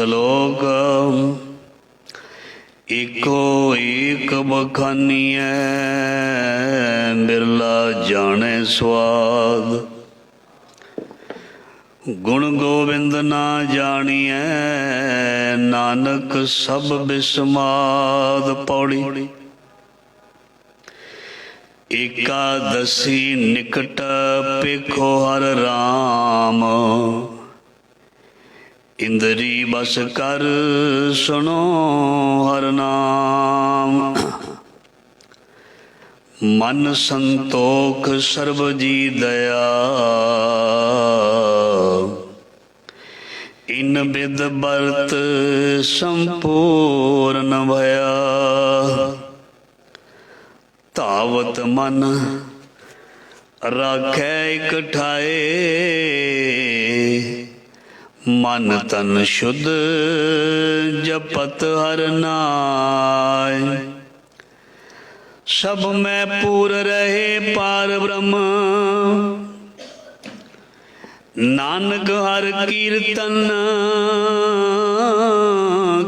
श्लोक एको एक बखानिए बिरला जाने स्वाद। गुण गोविंद ना जानिए नानक सब बिस्माद। पौड़ी एकादशी निकट पेखो हर राम, इंद्री बस कर सुनो हर नाम। मन संतोख सर्व जी दया, इन बिद बरत संपूर्ण भया। धावत मन राखै इक ठाए, मन तन शुद्ध जपत हर नाय। सब में पूर रहे पार ब्रह्म, नानक हर कीर्तन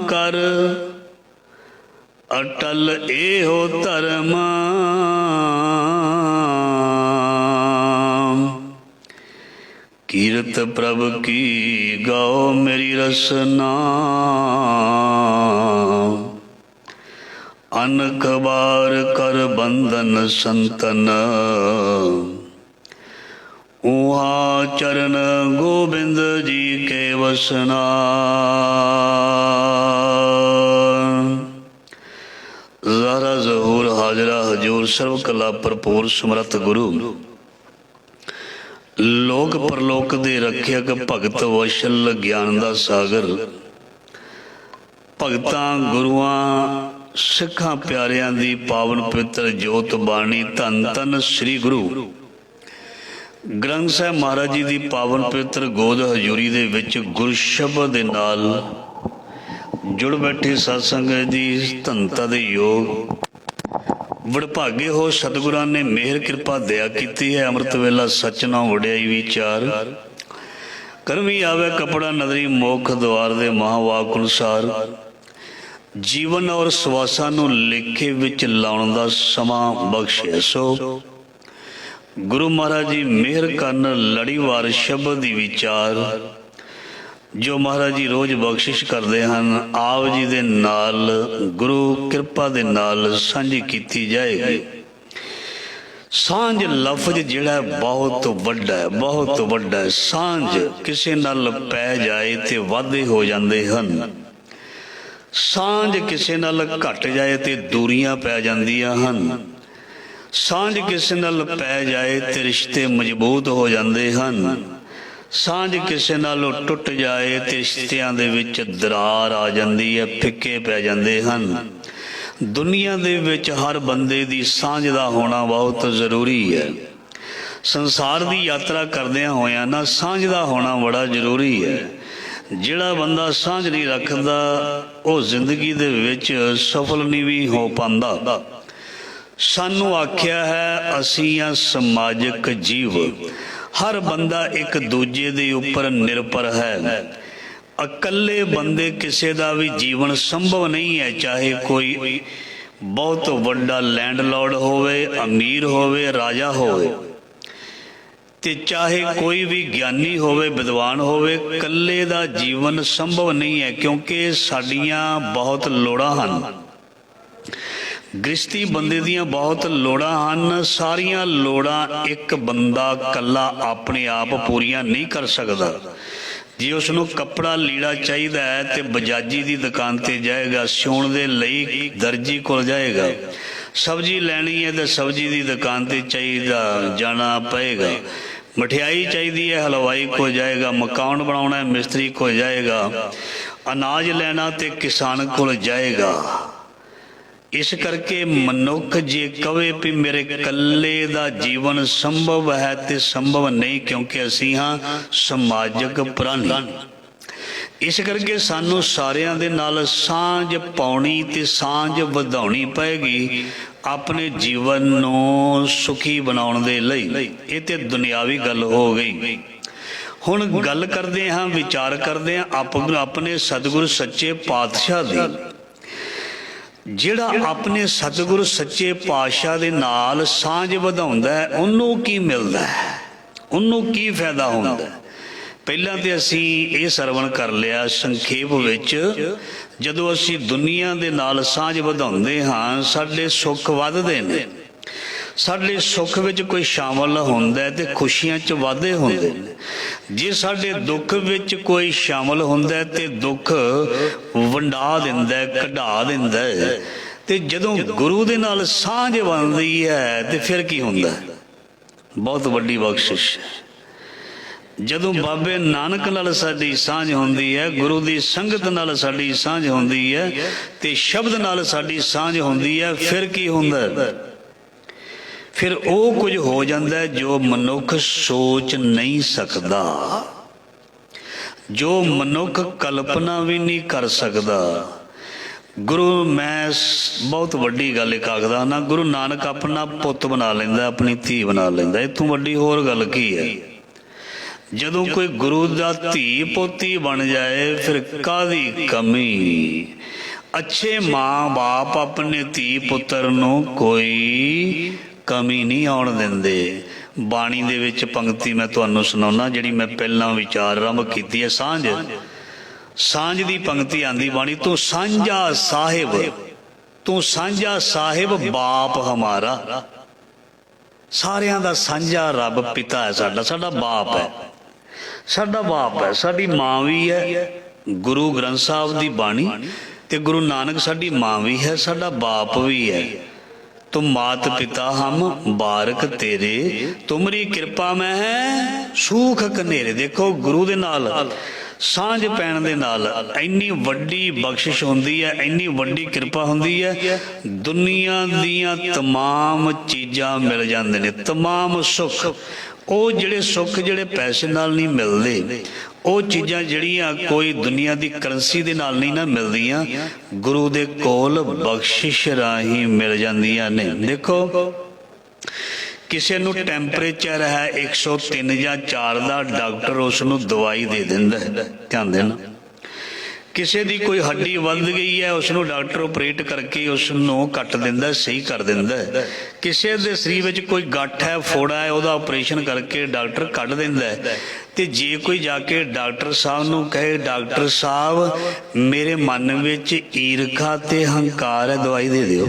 कर। अटल एहो धर्म, कीरत प्रभु की गाओ मेरी रसना। अनक बार कर बंधन संतन, उहा चरण गोविंद जी के वसना। ज़ारा ज़हूर हाजरा हजूर सर्व कला भरपूर समरथ गुरु। लोक परलोक दे रखियक भगत वशल ज्ञान दा सागर। भगतां गुरुआं सिखां प्यारियां दी पावन पवित्र जोत बाणी धन धन श्री गुरु ग्रंथ साहिब महाराज जी दी पावन पवित्र गोद हजूरी दे विच गुर शब्द दे नाल जुड़ बैठे सत्संग दी धनता दे योग। वडभागे हो सतगुरां ने मेहर कृपा दया की है। अमृत वेला सच नाम वड्याई विचार, करमी आवे कपड़ा नदरी मोख द्वार दे महावाक अनुसार। जीवन और सवासा नूं लेखे विच लाउण दा समां बख्शिया सो। गुरु महाराज जी मेहर करन लड़ीवार शब्द दी विचार, जो महाराज जी रोज़ बख्शिश करते हैं। आप जी दे नाल गुरु कृपा दे नाल सांझी कीती जाएगी। सांझ लफ्ज जिहड़ा बहुत वड्डा है, बहुत वड्डा है। सांझ किसी नाल पै जाए ते वाधे हो जाते हैं, सांझ किसी नाल घट जाए ते दूरियां पै जांदियां हन। सांझ किसी नाल पै जाए ते रिश्ते मजबूत हो जाते हैं। सांझ किसी नालों टुट जाए तो रिश्तियां दे विच दरार आ जाती है, फिक्के पै जाते हैं। दुनिया दे विच हर बंदे दी सांझ दा होना बहुत जरूरी है। संसार की यात्रा करदियां होया ना सांझ दा होना बड़ा जरूरी है। जिहड़ा बंदा सांझ नहीं रखदा वो जिंदगी दे विच सफल नहीं भी हो पांदा। सानू आख्या है असीं आ समाजिक जीव, हर बंदा एक दूजे दे उपर निर्भर है। अकले बंदे किसी का भी जीवन संभव नहीं है, चाहे कोई बहुत वड्डा लैंडलॉर्ड होवे, अमीर होवे, राजा होवे, ते चाहे कोई भी ज्ञानी होवे, विद्वान होवे। कल्ले दा जीवन संभव नहीं है, क्योंकि साडियां बहुत लोड़ां हन। गृहस्थी बंदे दियां बहुत लोड़ां हन। सारियां लोड़ां एक बंदा कल्ला अपने आप पूरियां नहीं कर सकदा। जे उसनूं कपड़ा लीड़ा चाहिदा है तो बजाजी की दुकान ते जाएगा, सिउण दे लई दर्जी कोल जाएगा। सब्जी लैनी है तो सब्जी की दुकान ते चाहिदा जाना पएगा। मठियाई चाहिए है हलवाई को जाएगा, मकान बनाना है मिस्त्री को जाएगा, अनाज लेना तो किसान को जाएगा। इस करके मनुख जे कवे भी मेरे कल्ले दा जीवन संभव है तो संभव नहीं, क्योंकि असी हाँ समाजिक प्राणी। इस करके सानू सारियां दे नाल सांझ पाउणी ते सांझ वधाउणी पएगी अपने जीवन नूं सुखी बनाउण दे लई। ये ते दुनियावी गल हो गई। हुण गल करदे हां, विचार करदे हां अपने सतगुरु सच्चे पातशाह दी। ਜਿਹੜਾ ਆਪਣੇ ਸਤਿਗੁਰੂ ਸੱਚੇ ਪਾਤਸ਼ਾਹ ਦੇ ਨਾਲ ਸਾਂਝ ਵਧਾਉਂਦਾ ਹੈ, ਉਹਨੂੰ ਕੀ ਮਿਲਦਾ ਹੈ, ਉਹਨੂੰ ਕੀ ਫਾਇਦਾ ਹੁੰਦਾ ਹੈ। ਪਹਿਲਾਂ ਤੇ ਅਸੀਂ ਇਹ ਸਰਵਣ ਕਰ ਲਿਆ ਸੰਖੇਪ ਵਿੱਚ, ਜਦੋਂ ਅਸੀਂ ਦੁਨੀਆ ਦੇ ਨਾਲ ਸਾਂਝ ਵਧਾਉਂਦੇ ਹਾਂ ਸਾਡੇ ਸੁੱਖ ਵੱਧਦੇ ਨੇ। ਸਾਡੇ ਸੁੱਖ ਵਿੱਚ ਕੋਈ ਸ਼ਾਮਲ ਹੁੰਦਾ ਤੇ ਖੁਸ਼ੀਆਂ 'ਚ ਵਾਧੇ ਹੁੰਦੇ ਨੇ। ਜੇ ਸਾਡੇ ਦੁੱਖ ਵਿੱਚ ਕੋਈ ਸ਼ਾਮਲ ਹੁੰਦਾ ਤੇ ਦੁੱਖ ਵੰਡਾ ਦਿੰਦਾ, ਕਢਾ ਦਿੰਦਾ। ਤੇ ਜਦੋਂ ਗੁਰੂ ਦੇ ਨਾਲ ਸਾਂਝ ਬਣਦੀ ਹੈ ਤੇ ਫਿਰ ਕੀ ਹੁੰਦਾ? ਬਹੁਤ ਵੱਡੀ ਬਖਸ਼ਿਸ਼ ਹੈ। ਜਦੋਂ ਬਾਬੇ ਨਾਨਕ ਨਾਲ ਸਾਡੀ ਸਾਂਝ ਹੁੰਦੀ ਹੈ, ਗੁਰੂ ਦੀ ਸੰਗਤ ਨਾਲ ਸਾਡੀ ਸਾਂਝ ਹੁੰਦੀ ਹੈ ਤੇ ਸ਼ਬਦ ਨਾਲ ਸਾਡੀ ਸਾਂਝ ਹੁੰਦੀ ਹੈ, ਫਿਰ ਕੀ ਹੁੰਦਾ? ਫਿਰ ਉਹ ਕੁਝ ਹੋ ਜਾਂਦਾ ਜੋ ਮਨੁੱਖ ਸੋਚ ਨਹੀਂ ਸਕਦਾ, ਜੋ ਮਨੁੱਖ ਕਲਪਨਾ ਵੀ ਨਹੀਂ ਕਰ ਸਕਦਾ। ਗੁਰੂ, ਮੈਂ ਬਹੁਤ ਵੱਡੀ ਗੱਲ ਇੱਕ ਆਖਦਾ ਨਾ, ਗੁਰੂ ਨਾਨਕ ਆਪਣਾ ਪੁੱਤ ਬਣਾ ਲੈਂਦਾ, ਆਪਣੀ ਧੀ ਬਣਾ ਲੈਂਦਾ। ਇਹ ਤੋਂ ਵੱਡੀ ਹੋਰ ਗੱਲ ਕੀ ਹੈ? ਜਦੋਂ ਕੋਈ ਗੁਰੂ ਦਾ ਧੀ ਪੋਤੀ ਬਣ ਜਾਏ ਫਿਰ ਕਾਹਦੀ ਕਮੀ। ਅੱਛੇ ਮਾਂ ਬਾਪ ਆਪਣੇ ਧੀ ਪੁੱਤਰ ਨੂੰ ਕੋਈ ਕਮੀ ਨਹੀਂ ਆਉਣ ਦਿੰਦੇ। ਬਾਣੀ ਦੇ ਵਿੱਚ ਪੰਕਤੀ ਮੈਂ ਤੁਹਾਨੂੰ ਸੁਣਾਉਣਾ, ਜਿਹੜੀ ਮੈਂ ਪਹਿਲਾਂ ਵਿਚਾਰ ਆਰੰਭ ਕੀਤੀ ਹੈ। ਸਾਂਝ ਦੀ ਪੰਕਤੀ ਆਂਦੀ ਬਾਣੀ, ਤੂੰ ਸਾਂਝਾ ਸਾਹਿਬ, ਤੂੰ ਸਾਂਝਾ ਸਾਹਿਬ ਬਾਪ ਹਮਾਰਾ। ਸਾਰਿਆਂ ਦਾ ਸਾਂਝਾ ਰੱਬ ਪਿਤਾ ਹੈ ਸਾਡਾ, ਸਾਡਾ ਬਾਪ ਹੈ, ਸਾਡਾ ਬਾਪ ਹੈ। ਸਾਡੀ ਮਾਂ ਵੀ ਹੈ ਗੁਰੂ ਗ੍ਰੰਥ ਸਾਹਿਬ ਦੀ ਬਾਣੀ, ਤੇ ਗੁਰੂ ਨਾਨਕ ਸਾਡੀ ਮਾਂ ਵੀ ਹੈ, ਸਾਡਾ ਬਾਪ ਵੀ ਹੈ। तुम मात पिता हम बारक तेरे, तुमरी कृपा में है सूख कनेरे। देखो गुरु दे नाल ਸਾਂਝ ਪੈਣ ਦੇ ਨਾਲ ਇੰਨੀ ਵੱਡੀ ਬਖਸ਼ਿਸ਼ ਹੁੰਦੀ ਹੈ, ਇੰਨੀ ਵੱਡੀ ਕਿਰਪਾ ਹੁੰਦੀ ਹੈ। ਦੁਨੀਆ ਦੀਆਂ ਤਮਾਮ ਚੀਜ਼ਾਂ ਮਿਲ ਜਾਂਦੇ ਨੇ, ਤਮਾਮ ਸੁੱਖ। ਉਹ ਜਿਹੜੇ ਸੁੱਖ ਜਿਹੜੇ ਪੈਸੇ ਨਾਲ ਨਹੀਂ ਮਿਲਦੇ, ਉਹ ਚੀਜ਼ਾਂ ਜਿਹੜੀਆਂ ਕੋਈ ਦੁਨੀਆ ਦੀ ਕਰੰਸੀ ਦੇ ਨਾਲ ਨਹੀਂ ਨਾ ਮਿਲਦੀਆਂ, ਗੁਰੂ ਦੇ ਕੋਲ ਬਖਸ਼ਿਸ਼ ਰਾਹੀਂ ਮਿਲ ਜਾਂਦੀਆਂ ਨੇ। ਦੇਖੋ ਕਿਸੇ ਨੂੰ ਟੈਂਪਰੇਚਰ ਹੈ 103 ਜਾਂ 4 ਦਾ, ਡਾਕਟਰ ਉਸ ਨੂੰ ਦਵਾਈ ਦੇ ਦਿੰਦਾ, ਧਿਆਨ ਦੇਣਾ। ਕਿਸੇ ਦੀ ਕੋਈ ਹੱਡੀ ਵੱਧ ਗਈ ਹੈ, ਉਸ ਨੂੰ ਡਾਕਟਰ ਆਪਰੇਟ ਕਰਕੇ ਉਸ ਨੂੰ ਕੱਟ ਦਿੰਦਾ, ਸਹੀ ਕਰ ਦਿੰਦਾ। ਕਿਸੇ ਦੇ ਸਰੀਰ ਵਿੱਚ ਕੋਈ ਗੱਠ ਹੈ, ਫੋੜਾ ਹੈ, ਉਹਦਾ ਆਪਰੇਸ਼ਨ ਕਰਕੇ ਡਾਕਟਰ ਕੱਢ ਦਿੰਦਾ। ਤੇ ਜੇ ਕੋਈ ਜਾ ਕੇ ਡਾਕਟਰ ਸਾਹਿਬ ਨੂੰ ਕਹੇ, ਡਾਕਟਰ ਸਾਹਿਬ ਮੇਰੇ ਮਨ ਵਿੱਚ ਈਰਖਾ ਤੇ ਹੰਕਾਰ ਹੈ, ਦਵਾਈ ਦੇ ਦਿਓ,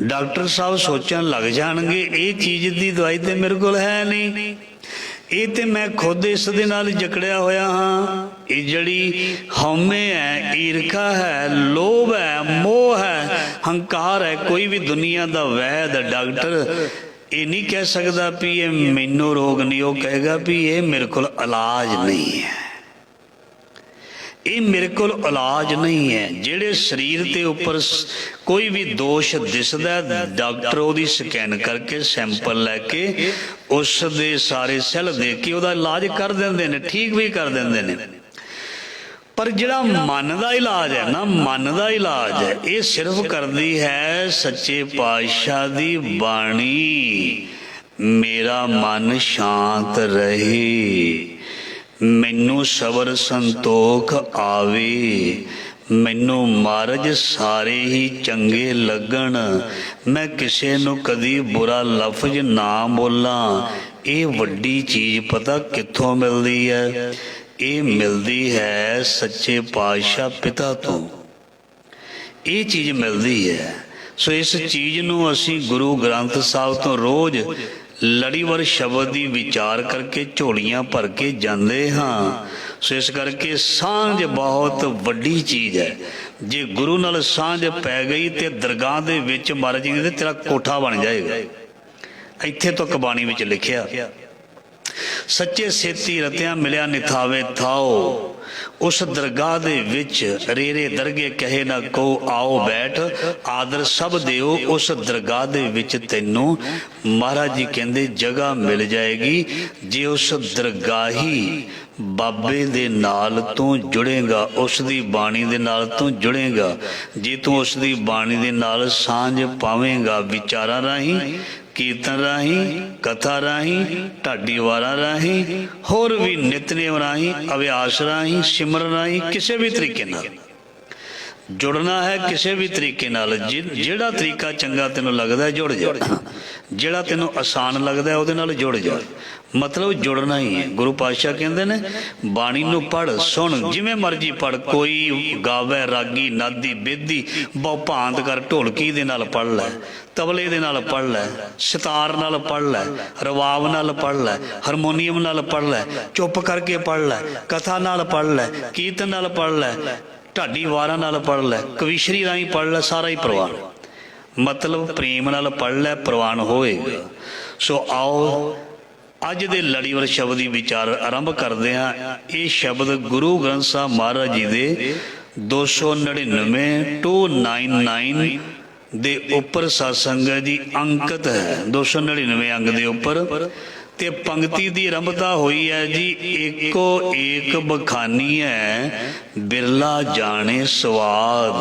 ਡਾਕਟਰ ਸਾਹਿਬ ਸੋਚਣ ਲੱਗ ਜਾਣਗੇ ਇਹ ਚੀਜ਼ ਦੀ ਦਵਾਈ ਤੇ ਮੇਰੇ ਕੋਲ ਹੈ ਨਹੀਂ, ਇਹ ਤੇ ਮੈਂ ਖੁਦ ਇਸ ਦੇ ਨਾਲ ਜਕੜਿਆ ਹੋਇਆ ਹਾਂ। ਇਹ ਜਿਹੜੀ ਹਉਮੈ ਹੈ, ਈਰਖਾ ਹੈ, ਲੋਭ ਹੈ, ਮੋਹ ਹੈ, ਹੰਕਾਰ ਹੈ, ਕੋਈ ਵੀ ਦੁਨੀਆ ਦਾ ਵੈਦ ਡਾਕਟਰ ਇਹ ਨਹੀਂ ਕਹਿ ਸਕਦਾ ਵੀ ਇਹ ਮੈਨੂੰ ਰੋਗ ਨਹੀਂ, ਉਹ ਕਹੇਗਾ ਵੀ ਇਹ ਮੇਰੇ ਕੋਲ ਇਲਾਜ ਨਹੀਂ ਹੈ, ਇਹ ਮੇਰੇ ਕੋਲ ਇਲਾਜ ਨਹੀਂ ਹੈ। ਜਿਹੜੇ ਸਰੀਰ ਦੇ ਉੱਪਰ ਕੋਈ ਵੀ ਦੋਸ਼ ਦਿਸਦਾ, ਡਾਕਟਰ ਉਹਦੀ ਸਕੈਨ ਕਰਕੇ ਸੈਂਪਲ ਲੈ ਕੇ ਉਸ ਦੇ ਸਾਰੇ ਸੈੱਲ ਦੇਖ ਕੇ ਉਹਦਾ ਇਲਾਜ ਕਰ ਦਿੰਦੇ ਨੇ, ਠੀਕ ਵੀ ਕਰ ਦਿੰਦੇ ਨੇ। ਪਰ ਜਿਹੜਾ ਮਨ ਦਾ ਇਲਾਜ ਹੈ ਨਾ, ਮਨ ਦਾ ਇਲਾਜ ਹੈ, ਇਹ ਸਿਰਫ ਕਰਦੀ ਹੈ ਸੱਚੇ ਪਾਤਸ਼ਾਹ ਦੀ ਬਾਣੀ। ਮੇਰਾ ਮਨ ਸ਼ਾਂਤ ਰਹੇ, ਮੈਨੂੰ ਸਬਰ ਸੰਤੋਖ ਆਵੇ, ਮੈਨੂੰ ਮਹਾਰਾਜ ਸਾਰੇ ਹੀ ਚੰਗੇ ਲੱਗਣ, ਮੈਂ ਕਿਸੇ ਨੂੰ ਕਦੀ ਬੁਰਾ ਲਫ਼ਜ਼ ਨਾ ਬੋਲਾਂ। ਇਹ ਵੱਡੀ ਚੀਜ਼ ਪਤਾ ਕਿੱਥੋਂ ਮਿਲਦੀ ਹੈ? ਇਹ ਮਿਲਦੀ ਹੈ ਸੱਚੇ ਪਾਤਸ਼ਾਹ ਪਿਤਾ ਤੋਂ, ਇਹ ਚੀਜ਼ ਮਿਲਦੀ ਹੈ। ਸੋ ਇਸ ਚੀਜ਼ ਨੂੰ ਅਸੀਂ ਗੁਰੂ ਗ੍ਰੰਥ ਸਾਹਿਬ ਤੋਂ ਰੋਜ਼ ਲੜੀਵਾਰ ਸ਼ਬਦ ਦੀ ਵਿਚਾਰ ਕਰਕੇ ਝੋਲੀਆਂ ਭਰ ਕੇ ਜਾਂਦੇ ਹਾਂ। ਸੋ ਇਸ ਕਰਕੇ ਸਾਂਝ ਬਹੁਤ ਵੱਡੀ ਚੀਜ਼ ਹੈ। ਜੇ ਗੁਰੂ ਨਾਲ ਸਾਂਝ ਪੈ ਗਈ ਤੇ ਦਰਗਾਹ ਦੇ ਵਿੱਚ ਮਰ ਜਾਏਗੀ ਤੇ ਤੇਰਾ ਕੋਠਾ ਬਣ ਜਾਏਗਾ। ਇੱਥੇ ਤੱਕ ਬਾਣੀ ਵਿੱਚ ਲਿਖਿਆ, ਸੱਚੇ ਸੇਤੀ ਰਤਿਆਂ ਮਿਲਿਆ ਨਿਥਾਵੇ ਥਾਓ, उस दरगाह दे विच रेरे दरगे कहे ना को आओ बैठ आदर सब दिओ। उस दरगाह दे विच तैनू महाराज जी कहंदे जगह मिल जाएगी जे उस दरगाही बाबे दे नाल तू जुड़ेगा, उस दी बाणी दे नाल तू जुड़ेगा। जे तू उस दी बाणी दे नाल सांझ पावेंगा विचारां राहीं, कीर्तन राहीं, कथा राहीं, ढाडी वारां राहीं, होर भी नितनेम राहीं, अभ्यास राहीं, सिमरन राहीं, किसी भी तरीके नाल जुड़ना है। किसी भी तरीके नाल जिहड़ा तरीका चंगा तेनों लगदा है जुड़ जा, जिहड़ा तेनों आसान लगदा है उहदे नाल जुड़ जा। मतलब जुड़ना ही है। गुरु पातशाह कहंदे ने बाणी नूं पढ़ सुन जिवें मर्जी पढ़, कोई गावे रागी नादी बेदी बहु भांत कर ढोलकी दे नाल पढ़ लै, तबले दे नाल पढ़ लै, सितार नाल पढ़ लै, रवाब नाल पढ़ लै, हारमोनीयम नाल पढ़ लै, चुप करके पढ़ लै, कथा नाल पढ़ लै, कीर्तन नाल पढ़ लै, ढाडी वारां नाल पढ़ लै, कविशरी राहीं पढ़ लै, सारा ही प्रवान। मतलब प्रेम नाल पढ़ लै, प्रवान होएगा। सो आओ अज दे लड़ीवर शब्द की विचार आरंभ करते हैं। ये शब्द गुरु ग्रंथ साहब महाराज जी दे 299 299 दे उपर सत्संग जी अंकित है। 299 अंक दे उपर ते पंक्ति की आरंभता हुई है जी एको एक बखानी है बिरला जाने स्वाद।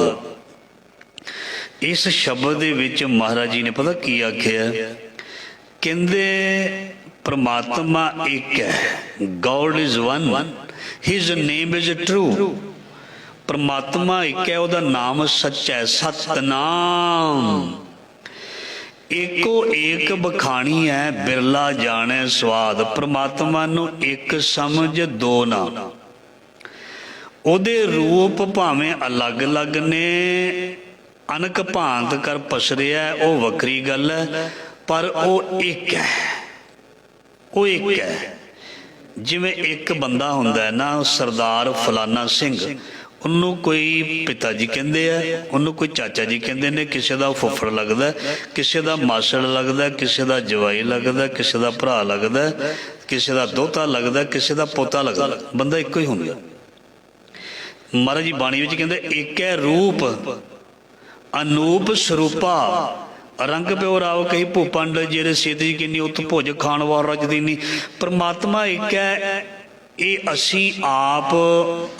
इस शब्द दे विच महाराज जी ने पता की आख्या, कहंदे परमात्मा एक है, God is one, his name is true. परमात्मा एक है, उहदा नाम सच्चा है, सतनाम। एको एक बखानी है बिरला जाने स्वाद। परमात्मा नूं एक समझ दो ना, उहदे रूप भावें अलग अलग ने, अनक भांत कर पसरिया वो वक्री गल है, पर वो एक है, वो एक है। जिवें एक बंदा हुंदा है ना, सरदार फलाना सिंह, उन्होंने कोई पिता जी कहते हैं, उन्होंने कोई चाचा जी कहते हैं, किसी का फुफड़ लगता है, किसी का मासड़ लगता है, किसी का जवाई लगता है, किसी का भरा लगता है, किसी का दोता लगता है, किसी का पोता लगता है, बंदा एक ही होंगे। महाराज जी बाणी विच कहते एक है रूप अनूप स्वरूपा, रंग प्यो राव कही भूपंड जेरे सेत जी किन्नी उत भुज खान वार रजदी नहीं। परमात्मा एक है, ये असी आप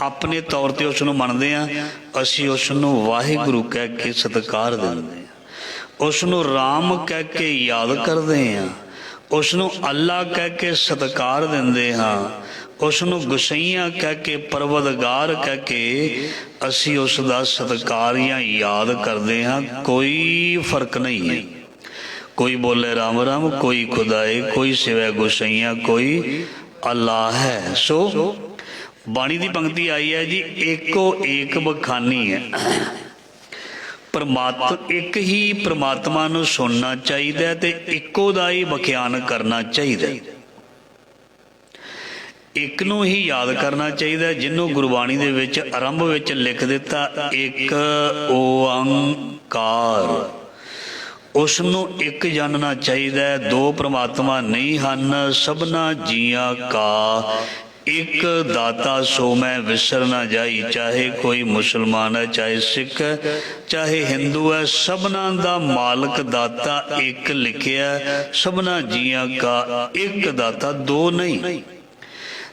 अपने तौर पर उसनों मनते हैं, असी उसनों वाहिगुरु कह के सत्कार देंदे हैं, उसनों राम कह के याद करते हैं, उसनों अल्लाह कह के सत्कार देंदे हाँ, उसनों गुसैया कह के परवदगार कह के असी उसका सत्कार या याद करते हैं। कोई फर्क नहीं है, कोई बोले राम राम, कोई खुदाए, कोई सिवा गुसैया, कोई अल्लाह है। सो बाणी की पंक्ति आई है जी एको एक बखानी है। परमात्मा एक ही परमात्मा नूं सुनना चाहिए ते इको दा ही बख्यान करना चाहिए, एक नूं ही याद करना चाहिए, जिन्हों गुरबाणी दे विच आरंभ विच लिख दिता एक ओंकार, उसनों एक जानना चाहिए। दो परमात्मा नहीं हन, सबना जियां का एक दाता सो मैं विसर ना जाई। चाहे कोई मुसलमान है, चाहे सिख है, चाहे हिंदू है, सबना दा मालक दाता एक लिखिया, सबना जियां का एक दाता, दो नहीं।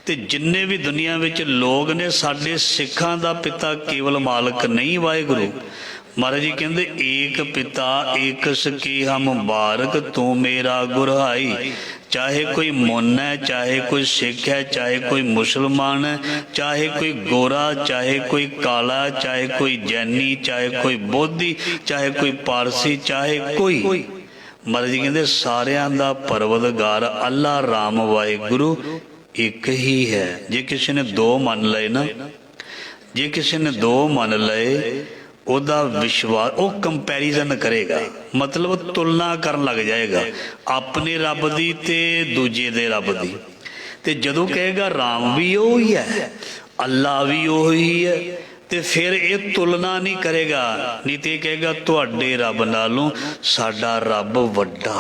ते जिन्ने भी दुनिया विच लोग ने, साडे सिखां दा पिता केवल मालक नहीं वाहिगुरु। महाराज जी कहते एक पिता एक सकी हम बारक तू मेरा गुरहाई। चाहे कोई मुन है, चाहे कोई सिख है, चाहे कोई मुसलमान है, चाहे कोई गोरा, चाहे कोई काला, चाहे कोई जैनी, चाहे कोई बोधी, चाहे कोई पारसी, चाहे कोई, महाराज जी कहते सारियां दा परवदगार अल्लाह राम वाहिगुरु एक ही है। जे किसी ने दो मान लए ना, जे किसी ने दो मान लए, ओदा विश्वास वो कंपैरिजन करेगा, मतलब तुलना करन लग जाएगा अपने रब दी ते दूजे दे रब दी। ते जदों कहेगा राम भी वही है, अल्लाह भी वही है, ते फिर ये तुलना नहीं करेगा, नहीं तो कहेगा तुहाडे रब नालों साडा रब वड्डा।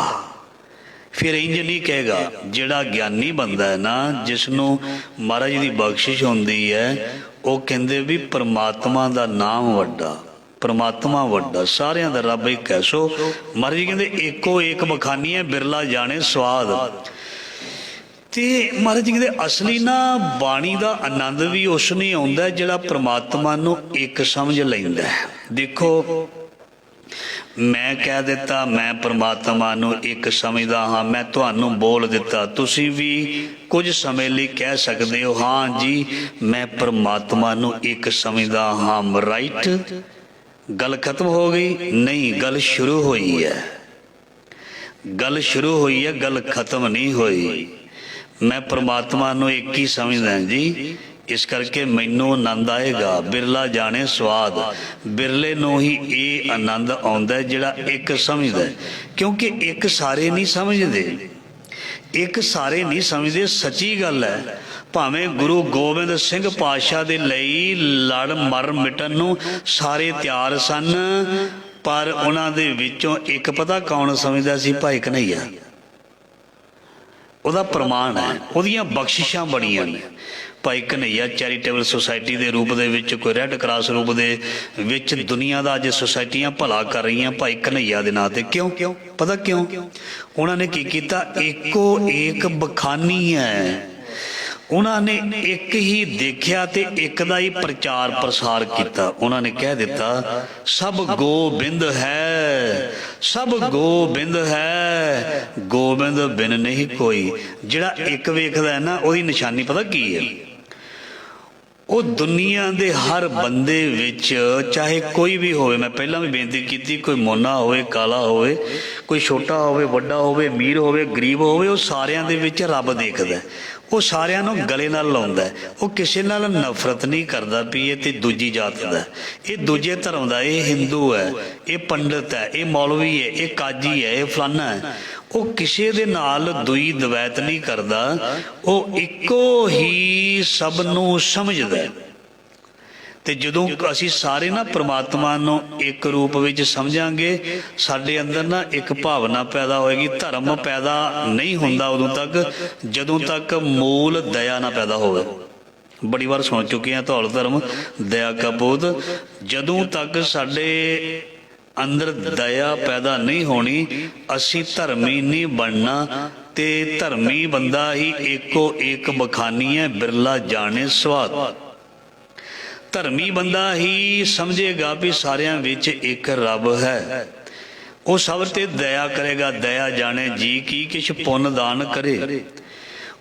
फिर इंज नहीं कहेगा। जिहड़ा ज्ञानी बंदा है ना, जिसनों महाराज जी की बख्शिश होंदी है, वो कहते भी परमात्मा का नाम वड्डा, परमात्मा वड्डा, सारियां दा रब एक है। सो महाराज जी कहते एको एक बखानी है, बिरला जाने स्वाद। ते महाराज जी कहते असली ना बाणी का आनंद भी उस नहीं आउंदा जिहड़ा परमात्मा नूं एक समझ लैंदा है। देखो मैं कह दिता मैं परमात्मा नूं एक समझदा हाँ, मैं तुहानूं बोल दिता, तुसीं भी कुछ समय लिए कह सकते हो हाँ जी मैं परमात्मा नूं एक समझदा हाँ, राइट। गल खत्म हो गई? नहीं, गल शुरू हुई है, गल शुरू हुई है, गल खत्म नहीं हुई। मैं परमात्मा नूं एक ही समझदा जी, इस करके मैनू आनंद आएगा। बिरला जाने स्वाद, बिरले नूं ही ये आनंद आउंदा जिहड़ा एक समझदा है। क्योंकि एक सारे नहीं समझते, एक सारे नहीं समझते। सच्ची गल है, भावें गुरु गोबिंद सिंह पातशाह दे लई लड़ मर मिटन नूं सारे तैयार सन, पर उन्हां दे विचों एक पता कौन समझदा सी? भाई कन्हैया। ਉਹਦਾ ਪ੍ਰਮਾਣ ਹੈ, ਉਹਦੀਆਂ ਬਖਸ਼ਿਸ਼ਾਂ ਬੜੀਆਂ ਨੇ। ਭਾਈ ਕਨ੍ਹਈਆ ਚੈਰੀਟੇਬਲ ਸੁਸਾਇਟੀ ਦੇ ਰੂਪ ਦੇ ਵਿੱਚ, ਕੋਈ ਰੈੱਡ ਕਰਾਸ ਰੂਪ ਦੇ ਵਿੱਚ ਦੁਨੀਆ ਦਾ ਅੱਜ ਸੁਸਾਇਟੀਆਂ ਭਲਾ ਕਰ ਰਹੀਆਂ ਭਾਈ ਕਨ੍ਹਈਆ ਦੇ ਨਾਂ ਤੇ। ਕਿਉਂ? ਪਤਾ ਕਿਉਂ? ਉਹਨਾਂ ਨੇ ਕੀ ਕੀਤਾ? ਇੱਕੋ ਏਕ ਬਖਾਨੀ ਹੈ। ਉਹਨਾਂ ਨੇ ਇੱਕ ਹੀ ਦੇਖਿਆ ਤੇ ਇੱਕ ਦਾ ਹੀ ਪ੍ਰਚਾਰ ਪ੍ਰਸਾਰ ਕੀਤਾ। ਉਹਨਾਂ ਨੇ ਕਹਿ ਦਿੱਤਾ ਸਭ ਗੋਬਿੰਦ ਹੈ, ਸਭ ਗੋਬਿੰਦ ਹੈ, ਗੋਬਿੰਦ ਬਿਨ ਨਹੀਂ ਕੋਈ। ਜਿਹੜਾ ਇੱਕ ਵੇਖਦਾ ਹੈ ਨਾ, ਉਹਦੀ ਨਿਸ਼ਾਨੀ ਪਤਾ ਕੀ ਹੈ? ਉਹ ਦੁਨੀਆ ਦੇ ਹਰ ਬੰਦੇ ਵਿੱਚ, ਚਾਹੇ ਕੋਈ ਵੀ ਹੋਵੇ, ਮੈਂ ਪਹਿਲਾਂ ਵੀ ਬੇਨਤੀ ਕੀਤੀ, ਕੋਈ ਮੋਨਾ ਹੋਵੇ, ਕਾਲਾ ਹੋਵੇ, ਕੋਈ ਛੋਟਾ ਹੋਵੇ, ਵੱਡਾ ਹੋਵੇ, ਅਮੀਰ ਹੋਵੇ, ਗਰੀਬ ਹੋਵੇ, ਉਹ ਸਾਰਿਆਂ ਦੇ ਵਿੱਚ ਰੱਬ ਦੇਖਦਾ। ਉਹ ਸਾਰਿਆਂ ਨੂੰ ਗਲੇ ਨਾਲ ਲਾਉਂਦਾ। ਉਹ ਕਿਸੇ ਨਾਲ ਨਫ਼ਰਤ ਨਹੀਂ ਕਰਦਾ ਵੀ ਇਹ ਤੇ ਦੂਜੀ ਜਾਤ ਦਾ, ਇਹ ਦੂਜੇ ਧਰਮ ਦਾ, ਇਹ ਹਿੰਦੂ ਹੈ, ਇਹ ਪੰਡਤ ਹੈ, ਇਹ ਮੌਲਵੀ ਹੈ, ਇਹ ਕਾਜੀ ਹੈ, ਇਹ ਫਲਾਨਾ ਹੈ। ਉਹ ਕਿਸੇ ਦੇ ਨਾਲ ਦੁਈ ਦਵੈਤ ਨਹੀਂ ਕਰਦਾ, ਉਹ ਇੱਕੋ ਹੀ ਸਭ ਨੂੰ ਸਮਝਦਾ। ਤੇ ਜਦੋਂ ਅਸੀਂ ਸਾਰੇ ਨਾ ਪ੍ਰਮਾਤਮਾ ਨੂੰ ਇੱਕ ਰੂਪ ਵਿੱਚ ਸਮਝਾਂਗੇ, ਸਾਡੇ ਅੰਦਰ ਨਾ ਇੱਕ ਭਾਵਨਾ ਪੈਦਾ ਹੋਏਗੀ। ਧਰਮ ਪੈਦਾ ਨਹੀਂ ਹੁੰਦਾ ਉਦੋਂ ਤੱਕ ਜਦੋਂ ਤੱਕ ਮੂਲ ਦਇਆ ਨਾ ਪੈਦਾ ਹੋਵੇ। ਬੜੀ ਵਾਰ ਸੁਣ ਚੁੱਕੇ ਹਾਂ ਧੌਲ ਧਰਮ ਦਇਆ ਕਾ ਪੂਤ। ਜਦੋਂ ਤੱਕ ਸਾਡੇ ਅੰਦਰ ਦਇਆ ਪੈਦਾ ਨਹੀਂ ਹੋਣੀ, ਅਸੀਂ ਧਰਮੀ ਨਹੀਂ ਬਣਨਾ। ਤੇ ਧਰਮੀ ਬੰਦਾ ਹੀ ਇੱਕੋ ਇੱਕ ਬਖਾਨੀ ਹੈ, ਬਿਰਲਾ ਜਾਣੇ ਸਵਾਦ। ਧਰਮੀ ਬੰਦਾ ਹੀ ਸਮਝੇਗਾ ਵੀ ਸਾਰਿਆਂ ਵਿੱਚ ਇੱਕ ਰੱਬ ਹੈ। ਉਹ ਸਭ ਤੇ ਦਇਆ ਕਰੇਗਾ। ਦਇਆ ਜਾਣੇ ਜੀ ਕੀ ਕਿਛ ਪੁੰਨ ਦਾਨ ਕਰੇ।